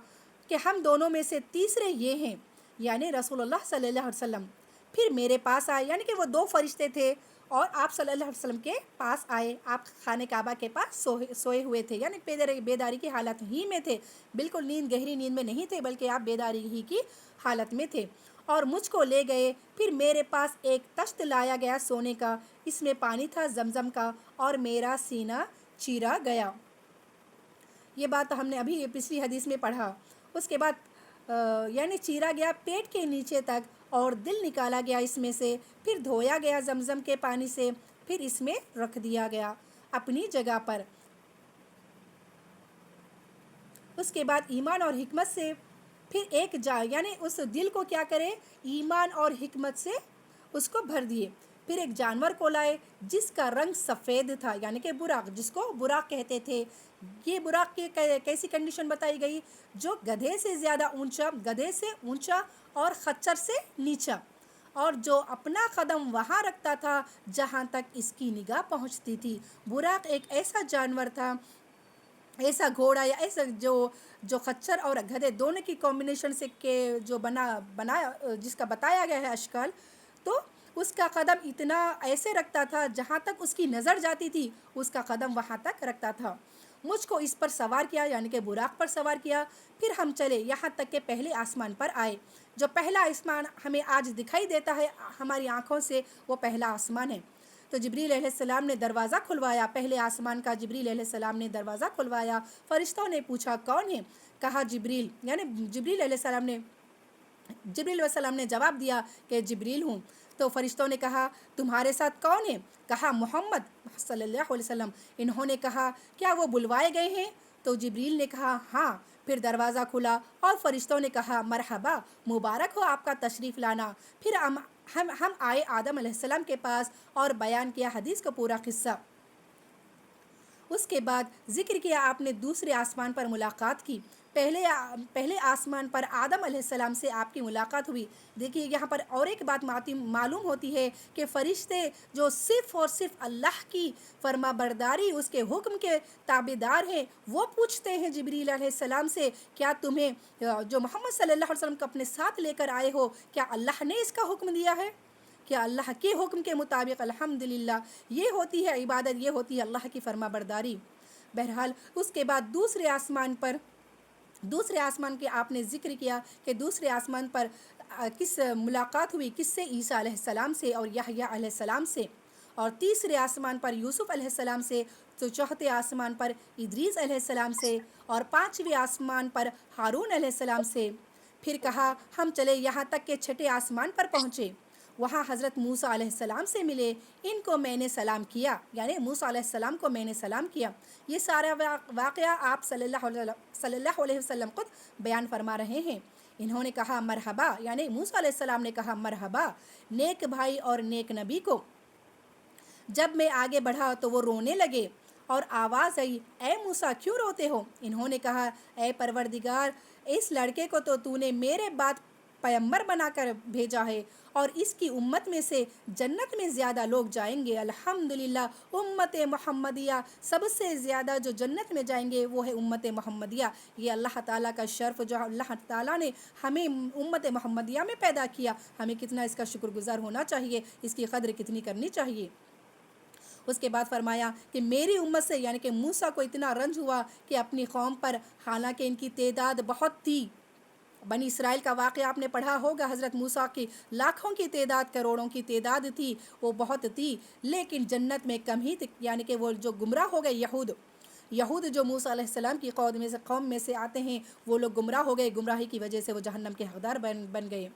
کہ ہم دونوں میں سے تیسرے یہ ہیں، یعنی رسول اللہ صلی اللہ علیہ وسلم. پھر میرے پاس آئے، یعنی کہ وہ دو فرشتے تھے اور آپ صلی اللہ علیہ وسلم کے پاس آئے. آپ خانہ کعبہ کے پاس سوئے ہوئے تھے، یعنی بیداری کی حالت ہی میں تھے. بالکل نیند، گہری نیند میں نہیں تھے، بلکہ آپ بیداری ہی کی حالت میں تھے. اور مجھ کو لے گئے. پھر میرے پاس ایک تشت لایا گیا سونے کا، اس میں پانی تھا زمزم کا، اور میرا سینہ چیرا گیا. یہ بات ہم نے ابھی پچھلی حدیث میں پڑھا. اس کے بعد یعنی چیرا گیا پیٹ کے نیچے تک، اور دل نکالا گیا اس میں سے. پھر دھویا گیا زمزم کے پانی سے، پھر اس میں رکھ دیا گیا اپنی جگہ پر. اس کے بعد ایمان اور حکمت سے پھر یعنی اس دل کو کیا کرے، ایمان اور حکمت سے اس کو بھر دیے. پھر ایک جانور کو لائے جس کا رنگ سفید تھا، یعنی کہ براق، جس کو براق کہتے تھے. یہ براق کی کیسی کنڈیشن بتائی گئی؟ جو گدھے سے زیادہ اونچا، گدھے سے اونچا اور خچر سے نیچا، اور جو اپنا قدم وہاں رکھتا تھا جہاں تک اس کی نگاہ پہنچتی تھی. براق ایک ایسا جانور تھا، ایسا گھوڑا، یا ایسا جو خچر اور گدھے دونوں کی کمبینیشن سے جو بنایا، جس کا بتایا گیا ہے اشکال، تو اس کا قدم اتنا ایسے رکھتا تھا جہاں تک اس کی نظر جاتی تھی، اس کا قدم وہاں تک رکھتا تھا. مجھ کو اس پر سوار کیا، یعنی کہ براق پر سوار کیا. پھر ہم چلے یہاں تک کہ پہلے آسمان پر آئے. جو پہلا آسمان ہمیں آج دکھائی دیتا ہے ہماری آنکھوں سے، وہ پہلا آسمان ہے. تو جبریل علیہ السلام نے دروازہ کھلوایا، پہلے آسمان کا جبریل علیہ السلام نے دروازہ کھلوایا. فرشتوں نے پوچھا کون ہے؟ کہا جبریل. یعنی جبریل علیہ السلام نے جواب دیا کہ جبریل ہوں. تو فرشتوں نے کہا تمہارے ساتھ کون ہے؟ کہا محمد صلی اللہ علیہ وسلم. انہوں نے کہا کیا وہ بلوائے گئے ہیں؟ تو جبریل نے کہا ہاں. پھر دروازہ کھلا اور فرشتوں نے کہا مرحبا، مبارک ہو آپ کا تشریف لانا. پھر ہم آئے آدم علیہ السلام کے پاس اور بیان کیا حدیث کا پورا قصہ. اس کے بعد ذکر کیا آپ نے دوسرے آسمان پر ملاقات کی. پہلے آسمان پر آدم علیہ السلام سے آپ کی ملاقات ہوئی. دیکھیے یہاں پر اور ایک بات معلوم ہوتی ہے کہ فرشتے جو صرف اور صرف اللہ کی فرما برداری، اس کے حکم کے تابعدار ہیں، وہ پوچھتے ہیں جبریل علیہ السلام سے کیا تمہیں جو محمد صلی اللہ علیہ وسلم کو اپنے ساتھ لے کر آئے ہو، کیا اللہ نے اس کا حکم دیا ہے؟ کیا اللہ کے حکم کے مطابق؟ الحمدللہ، یہ ہوتی ہے عبادت، یہ ہوتی ہے اللہ کی فرما برداری. بہرحال اس کے بعد دوسرے آسمان کے آپ نے ذکر کیا کہ دوسرے آسمان پر کس ملاقات ہوئی، کس سے؟ عیسیٰ علیہ السلام سے اور یحییٰ علیہ السلام سے. اور تیسرے آسمان پر یوسف علیہ السلام سے. تو چوتھے آسمان پر ادریس علیہ السلام سے. اور پانچویں آسمان پر ہارون علیہ السلام سے. پھر کہا ہم چلے یہاں تک کہ چھٹے آسمان پر پہنچے. وہاں حضرت موسیٰ علیہ السلام سے ملے. ان کو میں نے سلام کیا، یعنی موسیٰ علیہ السلام کو میں نے سلام کیا. یہ سارا واقعہ آپ صلی اللہ علیہ وسلم خود بیان فرما رہے ہیں. انہوں نے کہا مرحبا، یعنی موسیٰ علیہ السلام نے کہا مرحبا نیک بھائی اور نیک نبی کو. جب میں آگے بڑھا تو وہ رونے لگے اور آواز آئی اے موسیٰ کیوں روتے ہو؟ انہوں نے کہا اے پروردگار، اس لڑکے کو تو نے میرے بعد پیغمبر بنا کر بھیجا ہے، اور اس کی امت میں سے جنت میں زیادہ لوگ جائیں گے. الحمدللہ، امت محمدیہ سب سے زیادہ جو جنت میں جائیں گے وہ ہے امت محمدیہ. یہ اللہ تعالیٰ کا شرف جو اللہ تعالیٰ نے ہمیں امت محمدیہ میں پیدا کیا، ہمیں کتنا اس کا شکر گزار ہونا چاہیے، اس کی قدر کتنی کرنی چاہیے. اس کے بعد فرمایا کہ میری امت سے، یعنی کہ موسیٰ کو اتنا رنج ہوا کہ اپنی قوم پر، حالانکہ ان کی تعداد بہت تھی. بنی اسرائیل کا واقعہ آپ نے پڑھا ہوگا، حضرت موسیٰ کی لاکھوں کی تعداد، کروڑوں کی تعداد تھی، وہ بہت تھی، لیکن جنت میں کم ہی تھی. یعنی کہ وہ جو گمراہ ہو گئے، یہود جو موسیٰ علیہ السلام کی قوم میں سے آتے ہیں، وہ لوگ گمراہ ہو گئے. گمراہی کی وجہ سے وہ جہنم کے حقدار بن گئے.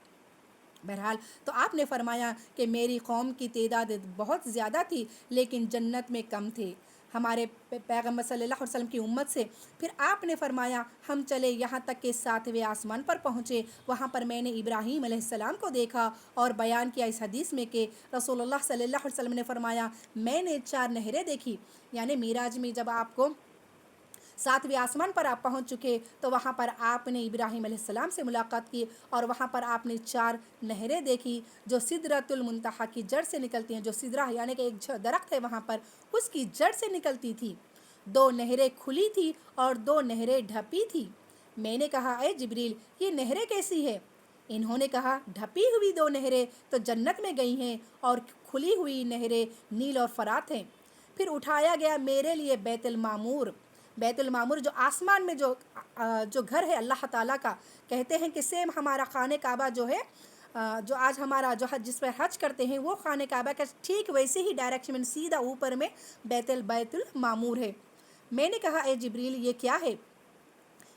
بہرحال تو آپ نے فرمایا کہ میری قوم کی تعداد بہت زیادہ تھی لیکن جنت میں کم تھے ہمارے پیغمبر صلی اللہ علیہ وسلم کی امت سے. پھر آپ نے فرمایا ہم چلے یہاں تک کہ 7ویں آسمان پر پہنچے. وہاں پر میں نے ابراہیم علیہ السلام کو دیکھا اور بیان کیا اس حدیث میں کہ رسول اللہ صلی اللہ علیہ وسلم نے فرمایا میں نے 4 نہریں دیکھی. یعنی معراج میں جب آپ کو 7ویں آسمان پر آپ پہنچ چکے تو وہاں پر آپ نے ابراہیم علیہ السلام سے ملاقات کی اور وہاں پر آپ نے 4 نہریں دیکھی جو سدرۃ المنتہا کی جڑ سے نکلتی ہیں. جو سدرہ یعنی کہ ایک درخت ہے وہاں پر، اس کی جڑ سے نکلتی تھی. 2 نہریں کھلی تھی اور 2 نہریں ڈھپی تھی. میں نے کہا اے جبریل یہ نہریں کیسی ہے؟ انہوں نے کہا ڈھپی ہوئی 2 نہریں تو جنت میں گئی ہیں اور کھلی ہوئی نہریں نیل اور فرات ہیں۔ پھر اٹھایا گیا میرے لیے بیت المعمور جو آسمان میں جو گھر ہے اللہ تعالیٰ کا، کہتے ہیں کہ سیم ہمارا خانہ کعبہ جو ہے، جو آج ہمارا جو جس پر حج کرتے ہیں، وہ خانہ کعبہ کا ٹھیک ویسے ہی ڈائریکشن میں سیدھا اوپر میں بیت المعمور ہے۔ میں نے کہا اے جبریل یہ کیا ہے؟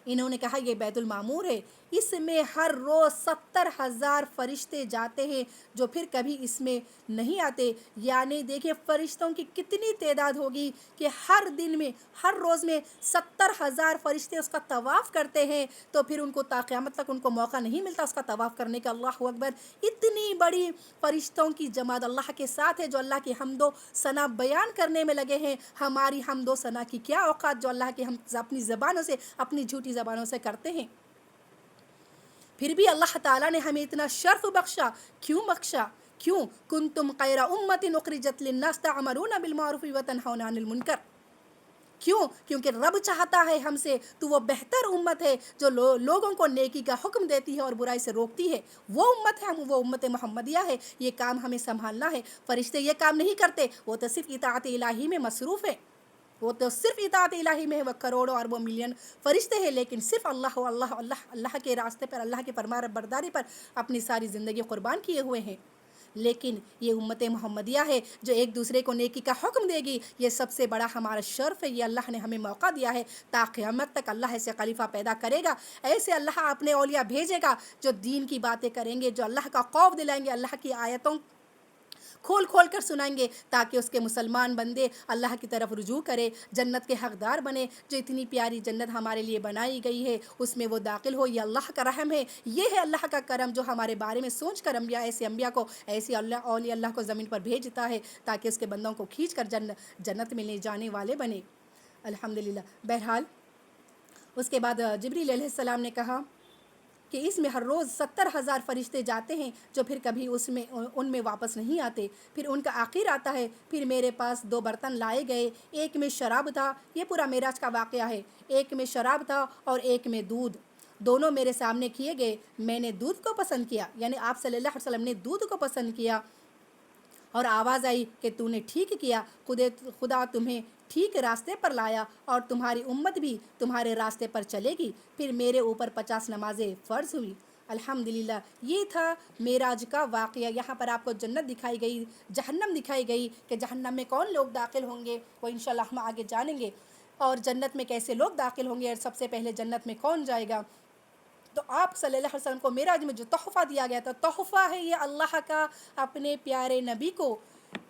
انہوں نے کہا یہ بیت المعمور ہے، اس میں ہر روز 70,000 فرشتے جاتے ہیں جو پھر کبھی اس میں نہیں آتے۔ یعنی دیکھیں فرشتوں کی کتنی تعداد ہوگی کہ ہر دن میں، ہر روز میں 70,000 فرشتے اس کا طواف کرتے ہیں، تو پھر ان کو تا قیامت تک ان کو موقع نہیں ملتا اس کا طواف کرنے کا۔ اللہ اکبر! اتنی بڑی فرشتوں کی جماعت اللہ کے ساتھ ہے جو اللہ کی حمد و ثنا بیان کرنے میں لگے ہیں۔ ہماری حمد و ثنا کی کیا اوقات جو اللہ کے ہم اپنی زبانوں سے، اپنی جھوٹی زبانوں سے کرتے ہیں۔ پھر بھی اللہ تعالیٰ نے ہمیں اتنا شرف بخشا، کیوں بخشا؟ کیوں؟ کنتم خیر امۃ اخرجت للناس تأمرون بالمعروف وتنہون عن المنکر۔ کیوں؟ کیونکہ رب چاہتا ہے ہم سے تو وہ بہتر امت ہے جو لوگوں کو نیکی کا حکم دیتی ہے اور برائی سے روکتی ہے۔ وہ امت ہے، وہ امت محمدیہ ہے۔ یہ کام ہمیں سنبھالنا ہے۔ فرشتے یہ کام نہیں کرتے، وہ تو صرف اطاعت الہی میں مصروف ہے، وہ تو صرف اطاعت الہی میں وہ کروڑوں اربوں ملین فرشتے ہیں، لیکن صرف اللہ کے راستے پر، اللہ کے فرمان برداری پر اپنی ساری زندگی قربان کیے ہوئے ہیں۔ لیکن یہ امت محمدیہ ہے جو ایک دوسرے کو نیکی کا حکم دے گی۔ یہ سب سے بڑا ہمارا شرف ہے۔ یہ اللہ نے ہمیں موقع دیا ہے، تا قیامت تک اللہ ایسے خلیفہ پیدا کرے گا، ایسے اللہ اپنے اولیاء بھیجے گا جو دین کی باتیں کریں گے، جو اللہ کا خوف دلائیں گے، اللہ کی آیتوں کھول کھول کر سنائیں گے، تاکہ اس کے مسلمان بندے اللہ کی طرف رجوع کرے، جنت کے حقدار بنے۔ جو اتنی پیاری جنت ہمارے لیے بنائی گئی ہے اس میں وہ داخل ہو، یہ اللہ کا رحم ہے، یہ ہے اللہ کا کرم جو ہمارے بارے میں سوچ کر ایسے انبیاء کو، ایسے اولیاء اللہ کو زمین پر بھیجتا ہے تاکہ اس کے بندوں کو کھینچ کر جنت میں لے جانے والے بنے۔ الحمدللہ۔ بہرحال اس کے بعد جبریل علیہ السلام نے کہا کہ اس میں ہر روز 70,000 فرشتے جاتے ہیں جو پھر کبھی ان میں واپس نہیں آتے۔ پھر ان کا آخر آتا ہے، پھر میرے پاس 2 برتن لائے گئے، ایک میں شراب تھا، یہ پورا معراج کا واقعہ ہے، ایک میں شراب تھا اور ایک میں دودھ، دونوں میرے سامنے کیے گئے۔ میں نے دودھ کو پسند کیا، یعنی آپ صلی اللہ علیہ وسلم نے دودھ کو پسند کیا، اور آواز آئی کہ تو نے ٹھیک کیا، خدا تمہیں ٹھیک راستے پر لایا اور تمہاری امت بھی تمہارے راستے پر چلے گی۔ پھر میرے اوپر 50 نمازیں فرض ہوئی۔ الحمدللہ۔ یہ تھا معراج کا واقعہ۔ یہاں پر آپ کو جنت دکھائی گئی، جہنم دکھائی گئی کہ جہنم میں کون لوگ داخل ہوں گے، وہ انشاءاللہ ہم آگے جانیں گے، اور جنت میں کیسے لوگ داخل ہوں گے، اور سب سے پہلے جنت میں کون جائے گا۔ تو آپ صلی اللہ علیہ وسلم کو معراج میں جو تحفہ دیا گیا تھا، تحفہ ہے یہ اللہ کا اپنے پیارے نبی کو،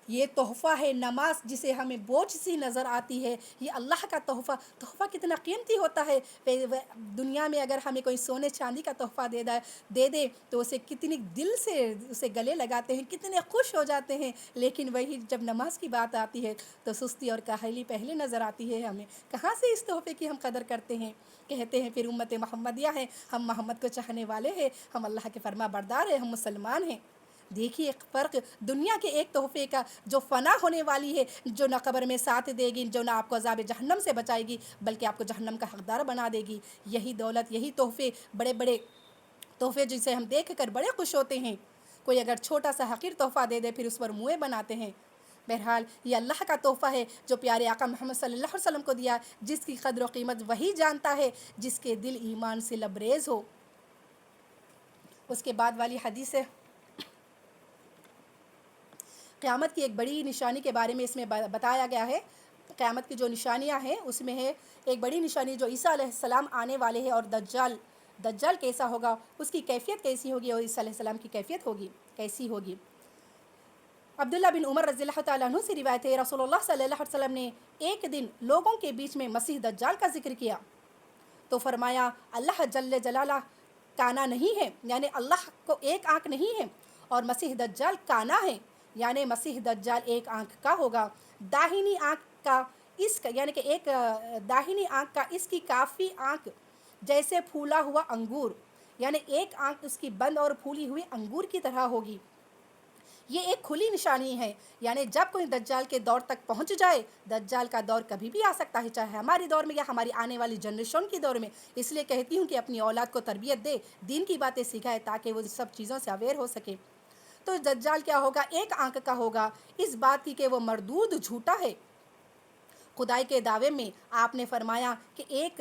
یہ تحفہ ہے نماز جسے ہمیں بوجھ سی نظر آتی ہے، یہ اللہ کا تحفہ کتنا قیمتی ہوتا ہے۔ دنیا میں اگر ہمیں کوئی سونے چاندی کا تحفہ دے دے تو اسے کتنی دل سے اسے گلے لگاتے ہیں، کتنے خوش ہو جاتے ہیں، لیکن وہی جب نماز کی بات آتی ہے تو سستی اور کاہلی پہلے نظر آتی ہے ہمیں۔ کہاں سے اس تحفے کی ہم قدر کرتے ہیں؟ کہتے ہیں پھر امت محمدیہ ہے، ہم محمد کو چاہنے والے ہیں، ہم اللہ کے فرما بردار ہیں، ہم مسلمان ہیں۔ دیکھیے فرق دنیا کے ایک تحفے کا جو فنا ہونے والی ہے، جو نہ قبر میں ساتھ دے گی، جو نہ آپ کو عذاب جہنم سے بچائے گی بلکہ آپ کو جہنم کا حقدار بنا دے گی۔ یہی دولت، یہی تحفے، بڑے بڑے تحفے جسے ہم دیکھ کر بڑے خوش ہوتے ہیں، کوئی اگر چھوٹا سا حقیر تحفہ دے دے پھر اس پر منہ بناتے ہیں۔ بہرحال یہ اللہ کا تحفہ ہے جو پیارے آقا محمد صلی اللہ علیہ وسلم کو دیا، جس کی قدر و قیمت وہی جانتا ہے جس کے دل ایمان سے لبریز ہو۔ اس کے بعد والی حدیث ہے، قیامت کی ایک بڑی نشانی کے بارے میں اس میں بتایا گیا ہے۔ قیامت کی جو نشانیاں ہیں اس میں ہے ایک بڑی نشانی جو عیسیٰ علیہ السلام آنے والے ہیں، اور دجال کیسا ہوگا، اس کی کیفیت کیسی ہوگی، اور عیسیٰ علیہ السلام کی کیفیت کیسی ہوگی۔ عبداللہ بن عمر رضی اللہ تعالیٰ عنہ سے روایت ہے، رسول اللہ صلی اللہ علیہ وسلم نے ایک دن لوگوں کے بیچ میں مسیح دجال کا ذکر کیا تو فرمایا اللہ جل جلالہ کانا نہیں ہے، یعنی اللہ کو ایک آنکھ نہیں ہے، اور مسیح دجال کانا ہے، یعنی مسیح دجال ایک آنکھ کا ہوگا، داہنی آنکھ کا یعنی کہ ایک داہنی آنکھ کا اس کی کافی آنکھ جیسے پھولا ہوا انگور، یعنی ایک آنکھ اس کی بند اور پھولی ہوئی انگور کی طرح ہوگی، یہ ایک کھلی نشانی ہے، یعنی جب کوئی دجال کے دور تک پہنچ جائے، دجال کا دور کبھی بھی آ سکتا ہے، چاہے ہماری دور میں یا ہماری آنے والی جنریشن کی دور میں۔ اس لیے کہتی ہوں کہ اپنی اولاد کو تربیت دے، دین کی باتیں سکھائے تاکہ وہ سب چیزوں سے اویئر ہو سکے۔ تو دجال کیا ہوگا؟ ایک آنکھ کا ہوگا، اس بات کی کہ وہ مردود جھوٹا ہے۔ خدائی کے دعوے میں آپ نے فرمایا کہ ایک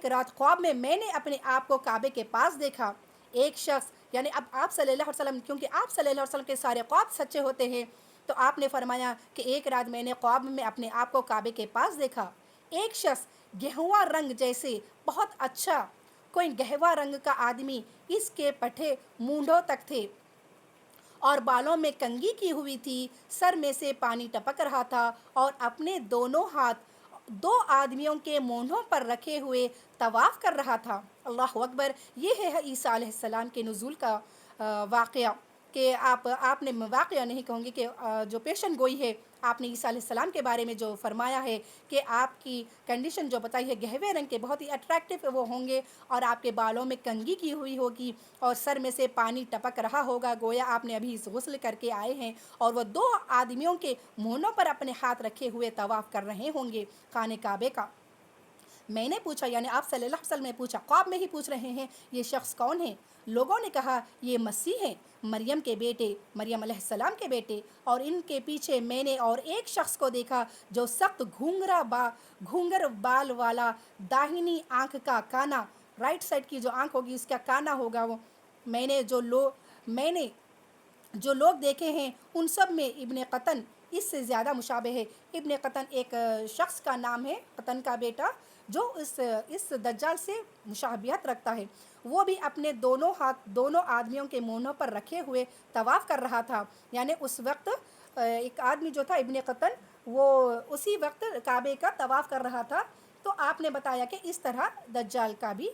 رات خواب میں نے اپنے آپ کو کعبے کے پاس دیکھا۔ ایک شخص، یعنی اب آپ صلی اللہ علیہ وسلم، کیونکہ آپ صلی اللہ علیہ وسلم کے سارے خواب سچے ہوتے ہیں، تو آپ نے فرمایا کہ ایک رات میں نے خواب میں اپنے آپ کو کعبے کے پاس دیکھا۔ ایک شخص گہوا رنگ جیسے بہت اچھا کوئی گہوا رنگ کا آدمی، اس کے پٹھے مونڈوں تک تھے اور بالوں میں کنگھی کی ہوئی تھی، سر میں سے پانی ٹپک رہا تھا اور اپنے دونوں ہاتھ دو آدمیوں کے مونڈھوں پر رکھے ہوئے طواف کر رہا تھا۔ اللہ اکبر! یہ ہے عیسیٰ علیہ السلام کے نزول کا واقعہ، کہ آپ نے واقعہ نہیں کہوں گی، کہ جو پیشن گوئی ہے آپ نے عیسیٰ علیہ السلام کے بارے میں جو فرمایا ہے کہ آپ کی کنڈیشن جو بتائی ہے گہوے رنگ کے، بہت ہی اٹریکٹیو وہ ہوں گے، اور آپ کے بالوں میں کنگھی کی ہوئی ہوگی اور سر میں سے پانی ٹپک رہا ہوگا، گویا آپ نے ابھی غسل کر کے آئے ہیں، اور وہ دو آدمیوں کے مونڈھوں پر اپنے ہاتھ رکھے ہوئے طواف کر رہے ہوں گے خانہ کعبے کا۔ میں نے پوچھا، یعنی آپ صلی اللہ علیہ وسلم نے پوچھا، خواب میں ہی پوچھ رہے ہیں، یہ شخص کون ہے؟ لوگوں نے کہا یہ مسیح ہیں، مریم کے بیٹے، مریم علیہ السلام کے بیٹے۔ اور ان کے پیچھے میں نے اور ایک شخص کو دیکھا جو سخت گھونگر بال والا، داہنی آنکھ کا کانا، رائٹ سائڈ کی جو آنکھ ہوگی اس کا کانا ہوگا وہ۔ میں نے جو لوگ دیکھے ہیں ان سب میں ابن قطن اس سے زیادہ مشابہ ہے۔ ابن قطن ایک شخص کا نام ہے، قطن کا بیٹا، جو اس دجال سے مشابہت رکھتا ہے۔ وہ بھی اپنے دونوں ہاتھ دونوں آدمیوں کے مونڈھوں پر رکھے ہوئے طواف کر رہا تھا، یعنی اس وقت ایک آدمی جو تھا ابن قطن، وہ اسی وقت کعبے کا طواف کر رہا تھا۔ تو آپ نے بتایا کہ اس طرح دجال کا بھی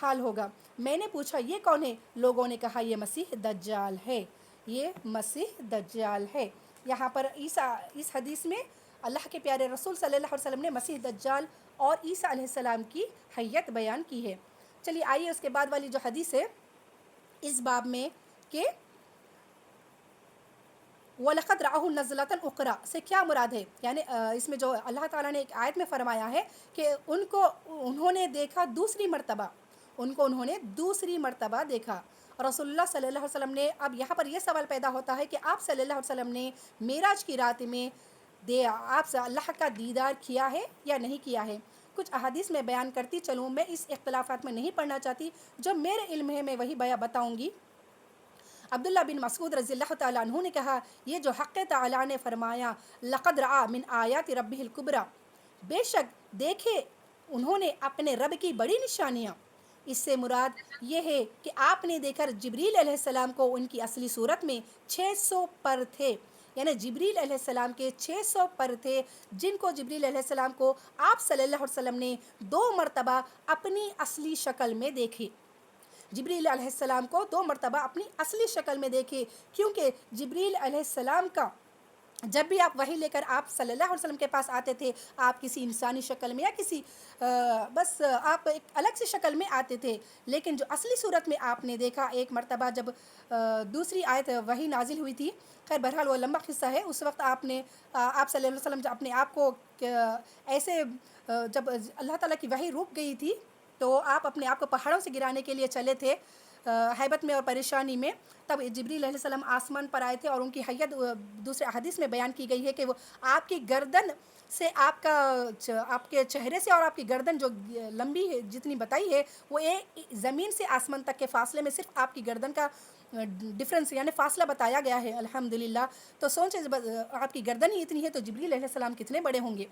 حال ہوگا۔ میں نے پوچھا یہ کون ہے؟ لوگوں نے کہا یہ مسیح دجال ہے، یہ مسیح دجال ہے۔ یہاں پر اس حدیث میں اللہ کے پیارے رسول صلی اللہ علیہ وسلم نے مسیح دجال اور عیسیٰ علیہ السلام کی حیت بیان کی ہے۔ چلیے آئیے اس کے بعد والی جو حدیث ہے اس باب میں، کہ وَلَقَدْ رَآهُ نَزْلَةً أُخْرَىٰ سے کیا مراد ہے؟ یعنی اس میں جو اللہ تعالیٰ نے ایک آیت میں فرمایا ہے کہ انہوں نے دیکھا دوسری مرتبہ، انہوں نے دوسری مرتبہ دیکھا رسول اللہ صلی اللہ علیہ وسلم نے۔ اب یہاں پر یہ سوال پیدا ہوتا ہے کہ آپ صلی اللہ علیہ وسلم نے معراج کی رات میں آپ سے اللہ کا دیدار کیا ہے یا نہیں کیا ہے؟ کچھ احادیث میں بیان کرتی چلوں، میں اس اختلافات میں نہیں پڑھنا چاہتی، جو میرے علم ہے میں وہی بتاؤں گی۔ عبداللہ بن مسعود رضی اللہ تعالیٰ عنہ نے کہا، یہ جو حق تعالیٰ نے فرمایا لقد رعا من آیات ربہ الکبریٰ، بے شک دیکھے انہوں نے اپنے رب کی بڑی نشانیاں، اس سے مراد یہ ہے کہ آپ نے دیکھا جبریل علیہ السلام کو ان کی اصلی صورت میں 600 پر تھے، یعنی جبریل علیہ السلام کے 600 پر تھے، جن کو جبریل علیہ السلام کو آپ صلی اللہ علیہ وسلم نے 2 مرتبہ اپنی اصلی شکل میں دیکھے۔ جبریل علیہ السلام کو 2 مرتبہ اپنی اصلی شکل میں دیکھے، کیونکہ جبریل علیہ السلام کا جب بھی آپ وحی لے کر آپ صلی اللہ علیہ وسلم کے پاس آتے تھے، آپ کسی انسانی شکل میں یا کسی بس آپ ایک الگ سی شکل میں آتے تھے، لیکن جو اصلی صورت میں آپ نے دیکھا ایک مرتبہ جب دوسری آیت وحی نازل ہوئی تھی، خیر بہرحال وہ لمبا قصہ ہے، اس وقت آپ صلی اللہ علیہ وسلم جب اپنے آپ کو ایسے جب اللہ تعالیٰ کی وحی رک گئی تھی تو آپ اپنے آپ کو پہاڑوں سے گرانے کے لیے چلے تھے ہیبت میں اور پریشانی میں، تب جبریل علیہ السلام آسمان پر آئے تھے اور ان کی حیت دوسرے حدیث میں بیان کی گئی ہے کہ وہ آپ کی گردن سے آپ کے چہرے سے اور آپ کی گردن جو لمبی ہے جتنی بتائی ہے وہ زمین سے آسمان تک کے فاصلے میں صرف آپ کی گردن کا ڈفرنس یعنی فاصلہ بتایا گیا ہے الحمدللہ۔ تو سوچیں آپ کی گردن ہی اتنی ہے تو جبریل علیہ السلام کتنے بڑے ہوں گے۔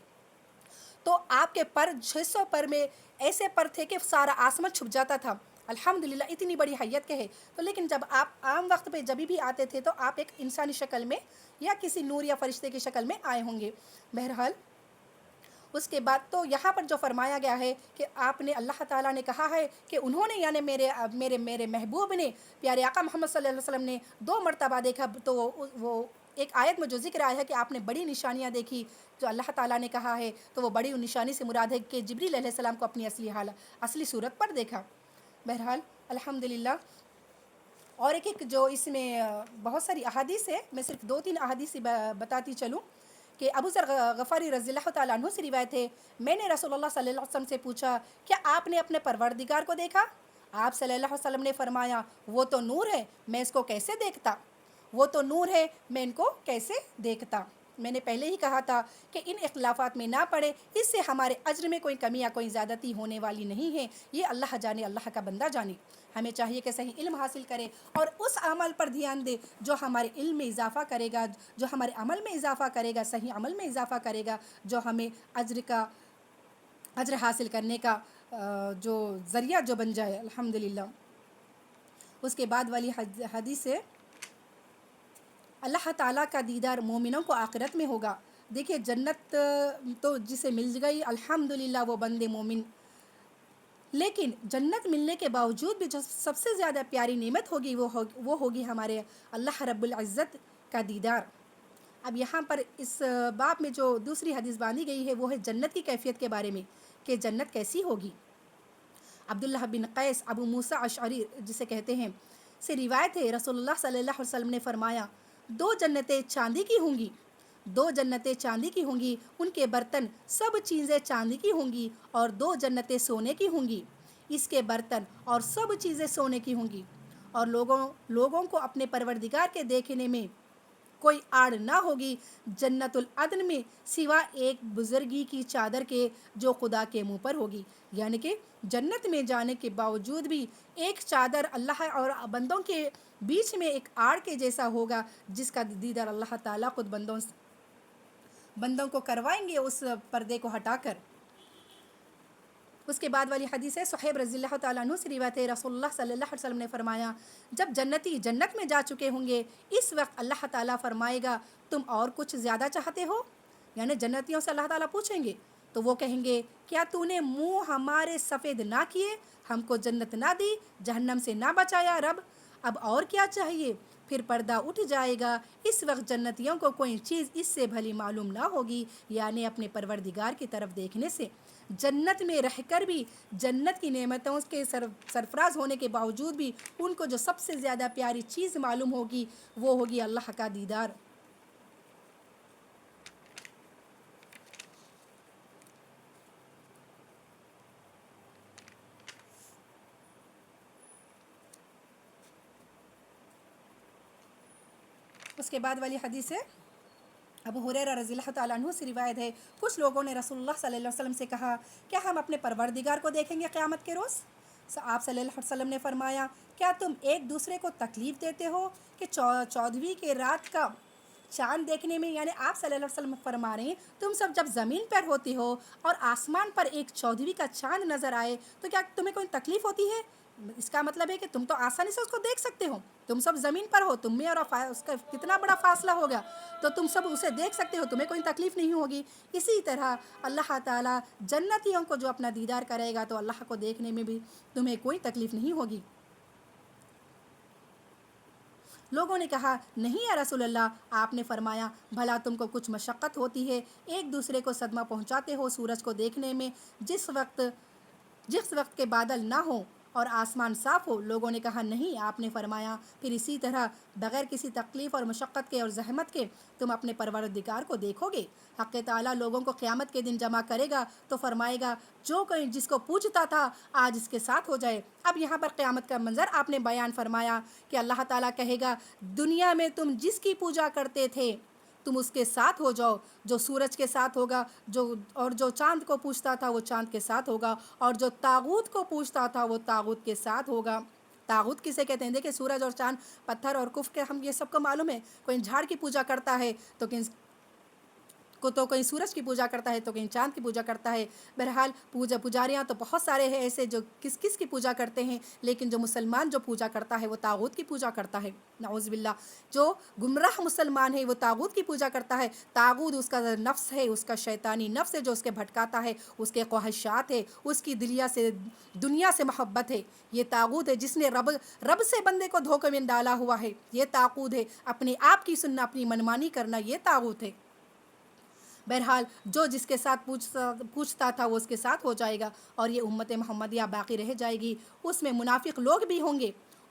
تو آپ کے پر 600 پر میں ایسے پر تھے کہ سارا آسمان چھپ جاتا تھا، الحمدللہ اتنی بڑی حیت کے ہے۔ تو لیکن جب آپ عام وقت پہ جب بھی آتے تھے تو آپ ایک انسانی شکل میں یا کسی نور یا فرشتے کی شکل میں آئے ہوں گے۔ بہرحال اس کے بعد تو یہاں پر جو فرمایا گیا ہے کہ آپ نے اللہ تعالیٰ نے کہا ہے کہ انہوں نے یعنی میرے محبوب نے پیارے آقا محمد صلی اللہ علیہ وسلم نے 2 مرتبہ دیکھا۔ تو وہ ایک آیت میں جو ذکر آیا ہے کہ آپ نے بڑی نشانیاں دیکھی، جو اللہ تعالیٰ نے کہا ہے تو وہ بڑی نشانی سے مراد ہے کہ جبریل علیہ السلام کو اپنی اصلی صورت پر دیکھا۔ بہرحال الحمدللہ اور ایک جو اس میں بہت ساری احادیث ہے، میں صرف 2-3 احادیث بتاتی چلوں کہ ابو ذر غفاری رضی اللہ تعالیٰ عنہ سے روایت ہے، میں نے رسول اللہ صلی اللہ علیہ وسلم سے پوچھا کیا آپ نے اپنے پروردگار کو دیکھا؟ آپ صلی اللہ علیہ وسلم نے فرمایا وہ تو نور ہے، میں اس کو کیسے دیکھتا؟ وہ تو نور ہے، میں ان کو کیسے دیکھتا؟ میں نے پہلے ہی کہا تھا کہ ان اختلافات میں نہ پڑے، اس سے ہمارے اجر میں کوئی کمی یا کوئی زیادتی ہونے والی نہیں ہے، یہ اللہ جانے، اللہ کا بندہ جانے۔ ہمیں چاہیے کہ صحیح علم حاصل کرے اور اس عمل پر دھیان دے جو ہمارے علم میں اضافہ کرے گا، جو ہمارے عمل میں اضافہ کرے گا، صحیح عمل میں اضافہ کرے گا، جو ہمیں اجر حاصل کرنے کا جو ذریعہ جو بن جائے، الحمدللہ۔ اس کے بعد والی حدیث ہے، اللہ تعالیٰ کا دیدار مومنوں کو آخرت میں ہوگا۔ دیکھیے جنت تو جسے مل گئی الحمدللہ وہ بندے مومن، لیکن جنت ملنے کے باوجود بھی جو سب سے زیادہ پیاری نعمت ہوگی وہ ہوگی ہمارے اللہ رب العزت کا دیدار۔ اب یہاں پر اس باب میں جو دوسری حدیث باندھی گئی ہے وہ ہے جنت کی کیفیت کے بارے میں کہ جنت کیسی ہوگی۔ عبداللہ بن قیس ابو موسیٰ اشعری جسے کہتے ہیں سے روایت ہے، رسول اللہ صلی اللہ علیہ وسلم نے فرمایا 2 جنتیں چاندی کی ہوں گی، 2 جنتیں چاندی کی ہوں گی، ان کے برتن سب چیزیں چاندی کی ہوں گی، اور 2 جنتیں سونے کی ہوں گی، اس کے برتن اور سب چیزیں سونے کی ہوں گی، اور لوگوں کو اپنے پروردگار کے دیکھنے میں کوئی آڑ نہ ہوگی جنت العدن میں سوا ایک بزرگی کی چادر کے جو خدا کے منہ پر ہوگی۔ یعنی کہ جنت میں جانے کے باوجود بھی ایک چادر اللہ اور بندوں کے بیچ میں ایک آڑ کے جیسا ہوگا جس کا دیدار اللہ تعالیٰ خود بندوں کو کروائیں گے اس پردے کو ہٹا کر۔ اس کے بعد والی حدیث ہے، صہیب رضی اللہ تعالیٰ عنہ سے روایت ہے، رسول اللہ صلی اللہ علیہ وسلم نے فرمایا جب جنتی جنت میں جا چکے ہوں گے اس وقت اللہ تعالیٰ فرمائے گا تم اور کچھ زیادہ چاہتے ہو؟ یعنی جنتیوں سے اللہ تعالیٰ پوچھیں گے تو وہ کہیں گے کیا تو نے منہ ہمارے سفید نہ کیے، ہم کو جنت نہ دی، جہنم سے نہ بچایا رب، اب اور کیا چاہیے؟ پھر پردہ اٹھ جائے گا، اس وقت جنتیوں کو کوئی چیز اس سے بھلی معلوم نہ ہوگی، یعنی اپنے پروردگار کی طرف دیکھنے سے۔ جنت میں رہ کر بھی جنت کی نعمتوں کے سرفراز ہونے کے باوجود بھی ان کو جو سب سے زیادہ پیاری چیز معلوم ہوگی وہ ہوگی اللہ کا دیدار۔ اس کے بعد والی حدیث ہے، ابو ہریرہ رضی اللہ تعالیٰ عنہ سے روایت ہے، کچھ لوگوں نے رسول اللہ صلی اللہ علیہ وسلم سے کہا کیا ہم اپنے پروردگار کو دیکھیں گے قیامت کے روز؟ آپ صلی اللہ علیہ وسلم نے فرمایا کیا تم ایک دوسرے کو تکلیف دیتے ہو کہ 14ویں کے رات کا چاند دیکھنے میں، یعنی آپ صلی اللہ علیہ وسلم فرما رہے ہیں تم سب جب زمین پر ہوتے ہو اور آسمان پر ایک 14ویں کا چاند نظر آئے تو کیا تمہیں کوئی تکلیف ہوتی ہے؟ اس کا مطلب ہے کہ تم تو آسانی سے اس کو دیکھ سکتے ہو، تم سب زمین پر ہو، تم میں اور اس کا کتنا بڑا فاصلہ ہوگا تو تم سب اسے دیکھ سکتے ہو، تمہیں کوئی تکلیف نہیں ہوگی۔ اسی طرح اللہ تعالیٰ جنتیوں کو جو اپنا دیدار کرے گا تو اللہ کو دیکھنے میں بھی تمہیں کوئی تکلیف نہیں ہوگی۔ لوگوں نے کہا نہیں یا رسول اللہ، آپ نے فرمایا بھلا تم کو کچھ مشقت ہوتی ہے، ایک دوسرے کو صدمہ پہنچاتے ہو سورج کو دیکھنے میں جس وقت کے بادل نہ ہوں اور آسمان صاف ہو؟ لوگوں نے کہا نہیں، آپ نے فرمایا پھر اسی طرح بغیر کسی تکلیف اور مشقت کے اور زحمت کے تم اپنے پروردگار کو دیکھو گے۔ حق تعالیٰ لوگوں کو قیامت کے دن جمع کرے گا تو فرمائے گا جو کوئی جس کو پوجتا تھا آج اس کے ساتھ ہو جائے۔ اب یہاں پر قیامت کا منظر آپ نے بیان فرمایا کہ اللہ تعالیٰ کہے گا دنیا میں تم جس کی پوجا کرتے تھے تم اس کے ساتھ ہو جاؤ، جو سورج کے ساتھ ہوگا، جو چاند کو پوجتا تھا وہ چاند کے ساتھ ہوگا، اور جو طاغوت کو پوجتا تھا وہ طاغوت کے ساتھ ہوگا۔ طاغوت کسے کہتے ہیں؟ دیکھیں سورج اور چاند، پتھر اور کف کے ہم یہ سب کو معلوم ہے، کوئی جھاڑ کی پوجا کرتا ہے تو کوئی سورج کی پوجا کرتا ہے تو کہیں چاند کی پوجا کرتا ہے۔ بہرحال پجاریاں تو بہت سارے ہیں ایسے جو کس کی پوجا کرتے ہیں، لیکن جو مسلمان جو پوجا کرتا ہے وہ طاغوت کی پوجا کرتا ہے، نعوذ باللہ۔ جو گمراہ مسلمان ہے وہ طاغوت کی پوجا کرتا ہے۔ طاغوت اس کا نفس ہے، اس کا شیطانی نفس ہے جو اس کے بھٹکاتا ہے، اس کے خواہشات ہے، اس کی دنیا سے محبت ہے۔ یہ طاغوت ہے جس نے رب سے بندے کو دھوکے میں ڈالا ہوا ہے، یہ طاغوت ہے۔ اپنے آپ کی سننا، اپنی منمانی کرنا، یہ طاغوت ہے۔ بہرحال جو جس کے ساتھ پوچھتا تھا وہ اس کے ساتھ ہو جائے گا، اور یہ امت محمدیہ باقی رہ جائے گی۔ اس میں منافق لوگ بھی ہوں گے،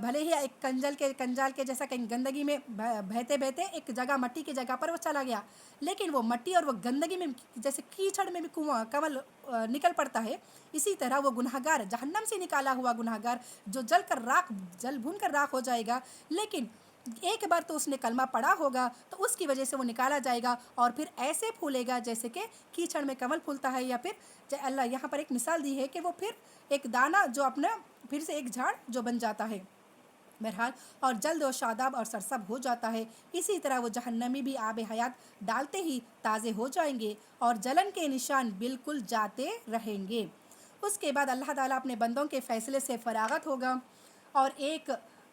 بھلے ہی ایک کنجال کے جیسا کہیں گندگی میں بہتے بہتے ایک جگہ مٹی کی جگہ پر وہ چلا گیا، لیکن وہ مٹی اور وہ گندگی میں جیسے کیچڑ میں بھی کنول نکل پڑتا ہے، اسی طرح وہ گنہگار جہنم سے نکالا ہوا گنہگار جو جل بھن کر راکھ ہو جائے گا، لیکن ایک بار تو اس نے کلمہ پڑھا ہوگا تو اس کی وجہ سے وہ نکالا جائے گا اور پھر ایسے پھولے گا جیسے کہ کیچڑ میں کنول پھولتا ہے، یا پھر اللہ یہاں پر ایک مثال دی ہے کہ وہ پھر ایک دانہ جو اپنا پھر سے ایک جھاڑ جو بن جاتا ہے بہرحال، اور جلد و شاداب اور سرسب ہو جاتا ہے۔ اسی طرح وہ جہنمی بھی آب حیات ڈالتے ہی تازے ہو جائیں گے اور جلن کے نشان بالکل جاتے رہیں گے۔ اس کے بعد اللہ تعالیٰ اپنے بندوں کے فیصلے سے فراغت ہوگا اور ایک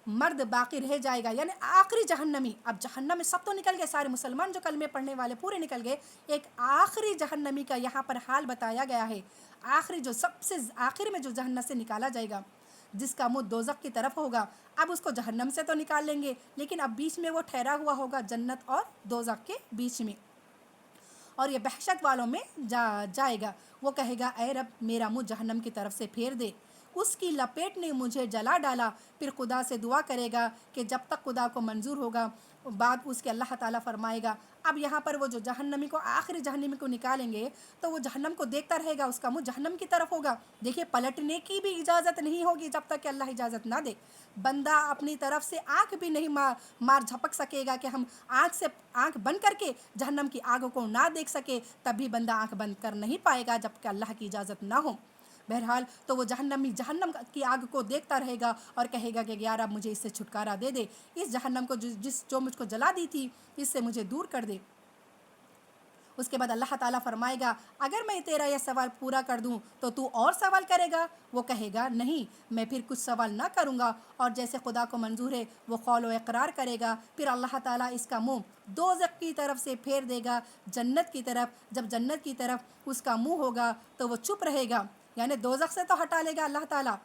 مرد باقی رہ جائے گا، یعنی آخری جہنمی۔ اب جہنم میں سب تو نکل گئے، سارے مسلمان جو کلمے پڑھنے والے پورے نکل گئے، ایک آخری جہنمی کا یہاں پر حال بتایا گیا ہے۔ آخری جو سب سے آخر میں جو جہنم سے نکالا جائے گا، جس کا منہ دوزخ کی طرف ہوگا، اب اس کو جہنم سے تو نکال لیں گے، لیکن اب بیچ میں وہ ٹھہرا ہوا ہوگا جنت اور دوزخ کے بیچ میں، اور یہ بحشت والوں میں جائے گا۔ وہ کہے گا اے رب میرا منہ جہنم کی طرف سے پھیر دے، اس کی لپیٹ نے مجھے جلا ڈالا۔ پھر خدا سے دعا کرے گا کہ جب تک خدا کو منظور ہوگا، بعد اس کے اللہ تعالیٰ فرمائے گا اب یہاں پر وہ جو جہنمی کو آخری جہنمی کو نکالیں گے تو وہ جہنم کو دیکھتا رہے گا، اس کا منہ جہنم کی طرف ہوگا۔ دیکھیے پلٹنے کی بھی اجازت نہیں ہوگی جب تک کہ اللہ اجازت نہ دے۔ بندہ اپنی طرف سے آنکھ بھی نہیں مار جھپک سکے گا کہ ہم آنکھ بند کر کے جہنم کی آگ کو نہ دیکھ سکے، تب بھی بندہ آنکھ بند کر نہیں پائے گا جب کہ اللہ کی اجازت نہ ہو۔ بہرحال تو وہ جہنم کی آگ کو دیکھتا رہے گا اور کہے گا کہ یا رب مجھے اس سے چھٹکارا دے دے، اس جہنم کو جو مجھ کو جلا دی تھی اس سے مجھے دور کر دے۔ اس کے بعد اللہ تعالیٰ فرمائے گا اگر میں تیرا یہ سوال پورا کر دوں تو تو اور سوال کرے گا؟ وہ کہے گا نہیں، میں پھر کچھ سوال نہ کروں گا، اور جیسے خدا کو منظور ہے وہ قول و اقرار کرے گا۔ پھر اللہ تعالیٰ اس کا منہ دوزخ کی طرف سے پھیر دے گا جنت کی طرف۔ جب جنت کی طرف اس کا منہ ہوگا تو وہ چپ رہے گا، یعنی دوزخ سے تو ہٹا لے گا اللہ تعالیٰ،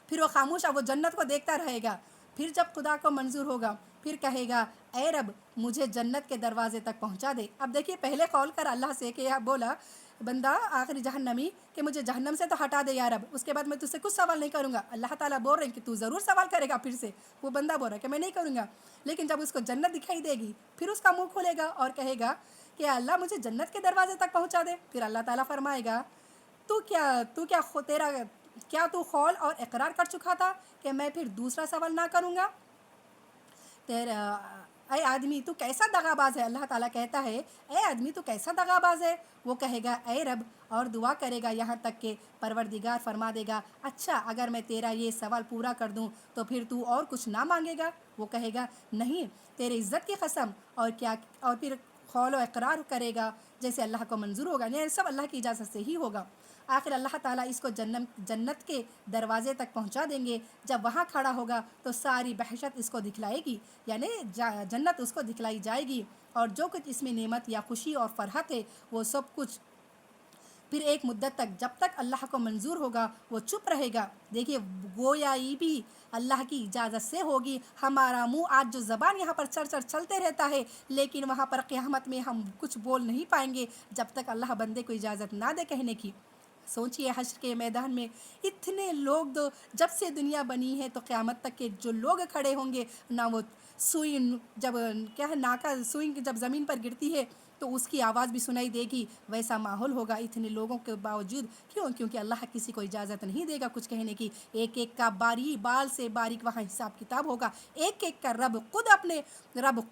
پھر وہ خاموش وہ جنت کو دیکھتا رہے گا۔ پھر جب خدا کو منظور ہوگا پھر کہے گا اے رب مجھے جنت کے دروازے تک پہنچا دے۔ اب دیکھیے پہلے قول کر اللہ سے کہ بولا بندہ آخری جہنمی کہ مجھے جہنم سے تو ہٹا دے یا رب، اس کے بعد میں تجھ سے کچھ سوال نہیں کروں گا۔ اللہ تعالیٰ بول رہے ہیں کہ تو ضرور سوال کرے گا پھر سے، وہ بندہ بول رہا ہے کہ میں نہیں کروں گا، لیکن جب اس کو جنت دکھائی دے گی پھر اس کا منہ کھولے گا اور کہے گا کہ اللہ مجھے جنت کے دروازے تک پہنچا دے۔ پھر اللہ تعالیٰ فرمائے گا کیا تو قول اور اقرار کر چکا تھا کہ میں پھر دوسرا سوال نہ کروں گا؟ اے آدمی تو کیسا دغا باز ہے۔ اللہ تعالیٰ کہتا ہے اے آدمی تو کیسا دغا باز ہے۔ وہ کہے گا اے رب، اور دعا کرے گا یہاں تک کہ پروردگار فرما دے گا اچھا اگر میں تیرا یہ سوال پورا کر دوں تو پھر تو اور کچھ نہ مانگے گا؟ وہ کہے گا نہیں، تیرے عزت کی قسم، اور پھر قول و اقرار کرے گا جیسے اللہ کو منظور ہوگا، یعنی سب اللہ کی اجازت سے ہی ہوگا۔ آخر اللہ تعالیٰ اس کو جنت کے دروازے تک پہنچا دیں گے۔ جب وہاں کھڑا ہوگا تو ساری بحشت اس کو دکھلائے گی، یعنی جنت اس کو دکھلائی جائے گی، اور جو کچھ اس میں نعمت یا خوشی اور فرحت ہے وہ سب کچھ پھر ایک مدت تک جب تک اللہ کو منظور ہوگا وہ چپ رہے گا۔ دیکھیے گویائی بھی اللہ کی اجازت سے ہوگی۔ ہمارا منہ آج جو زبان یہاں پر چلتے رہتا ہے، لیکن وہاں پر قیامت میں ہم کچھ بول نہیں پائیں گے جب تک اللہ بندے کو اجازت نہ دے کہنے کی۔ سوچئے حشر کے میدان میں اتنے لوگ جب سے دنیا بنی ہے تو قیامت تک کے جو لوگ کھڑے ہوں گے، نہ وہ سوئی جب ناکا سوئی جب زمین پر گرتی ہے تو اس کی آواز بھی سنائی دے گی، ویسا ماحول ہوگا اتنے لوگوں کے باوجود۔ کیونکہ اللہ کسی کو اجازت نہیں دے گا کچھ کہنے کی۔ ایک ایک کا بال سے باریک وہاں حساب کتاب ہوگا، ایک ایک کا رب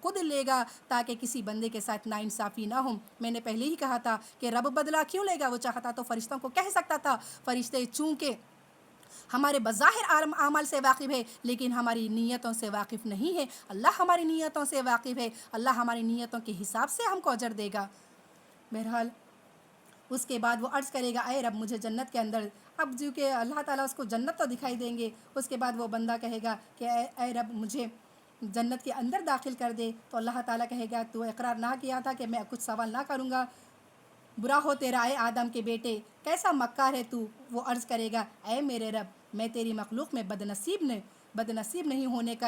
خود لے گا تاکہ کسی بندے کے ساتھ ناانصافی نہ ہو۔ میں نے پہلے ہی کہا تھا کہ رب بدلہ کیوں لے گا؟ وہ چاہتا تو فرشتوں کو کہہ سکتا تھا، فرشتے چونکہ ہمارے بظاہر اعمال سے واقف ہے لیکن ہماری نیتوں سے واقف نہیں ہے۔ اللہ ہماری نیتوں سے واقف ہے، اللہ ہماری نیتوں کے حساب سے ہم کو اجر دے گا۔ بہرحال اس کے بعد وہ عرض کرے گا اے رب مجھے جنت کے اندر، اب جو کہ اللہ تعالیٰ اس کو جنت تو دکھائی دیں گے، اس کے بعد وہ بندہ کہے گا کہ اے رب مجھے جنت کے اندر داخل کر دے، تو اللہ تعالیٰ کہے گا تو اقرار نہ کیا تھا کہ میں کچھ سوال نہ کروں گا؟ برا ہو تیرا اے آدم کے بیٹے، کیسا مکار ہے تو۔ وہ عرض کرے گا اے میرے رب میں تیری مخلوق میں بد نصیب نہیں ہونے کا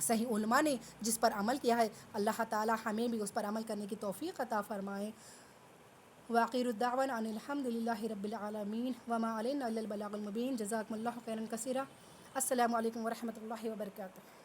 صحیح علماء نے جس پر عمل کیا ہے، اللہ تعالی ہمیں بھی اس پر عمل کرنے کی توفیق عطا فرمائے۔ وآخر الدعوانا ان الحمد للہ رب العالمین وما علینا الا البلاغ المبین۔ جزاکم اللہ خیرا کثیرا۔ السلام علیکم ورحمۃ اللہ وبرکاتہ۔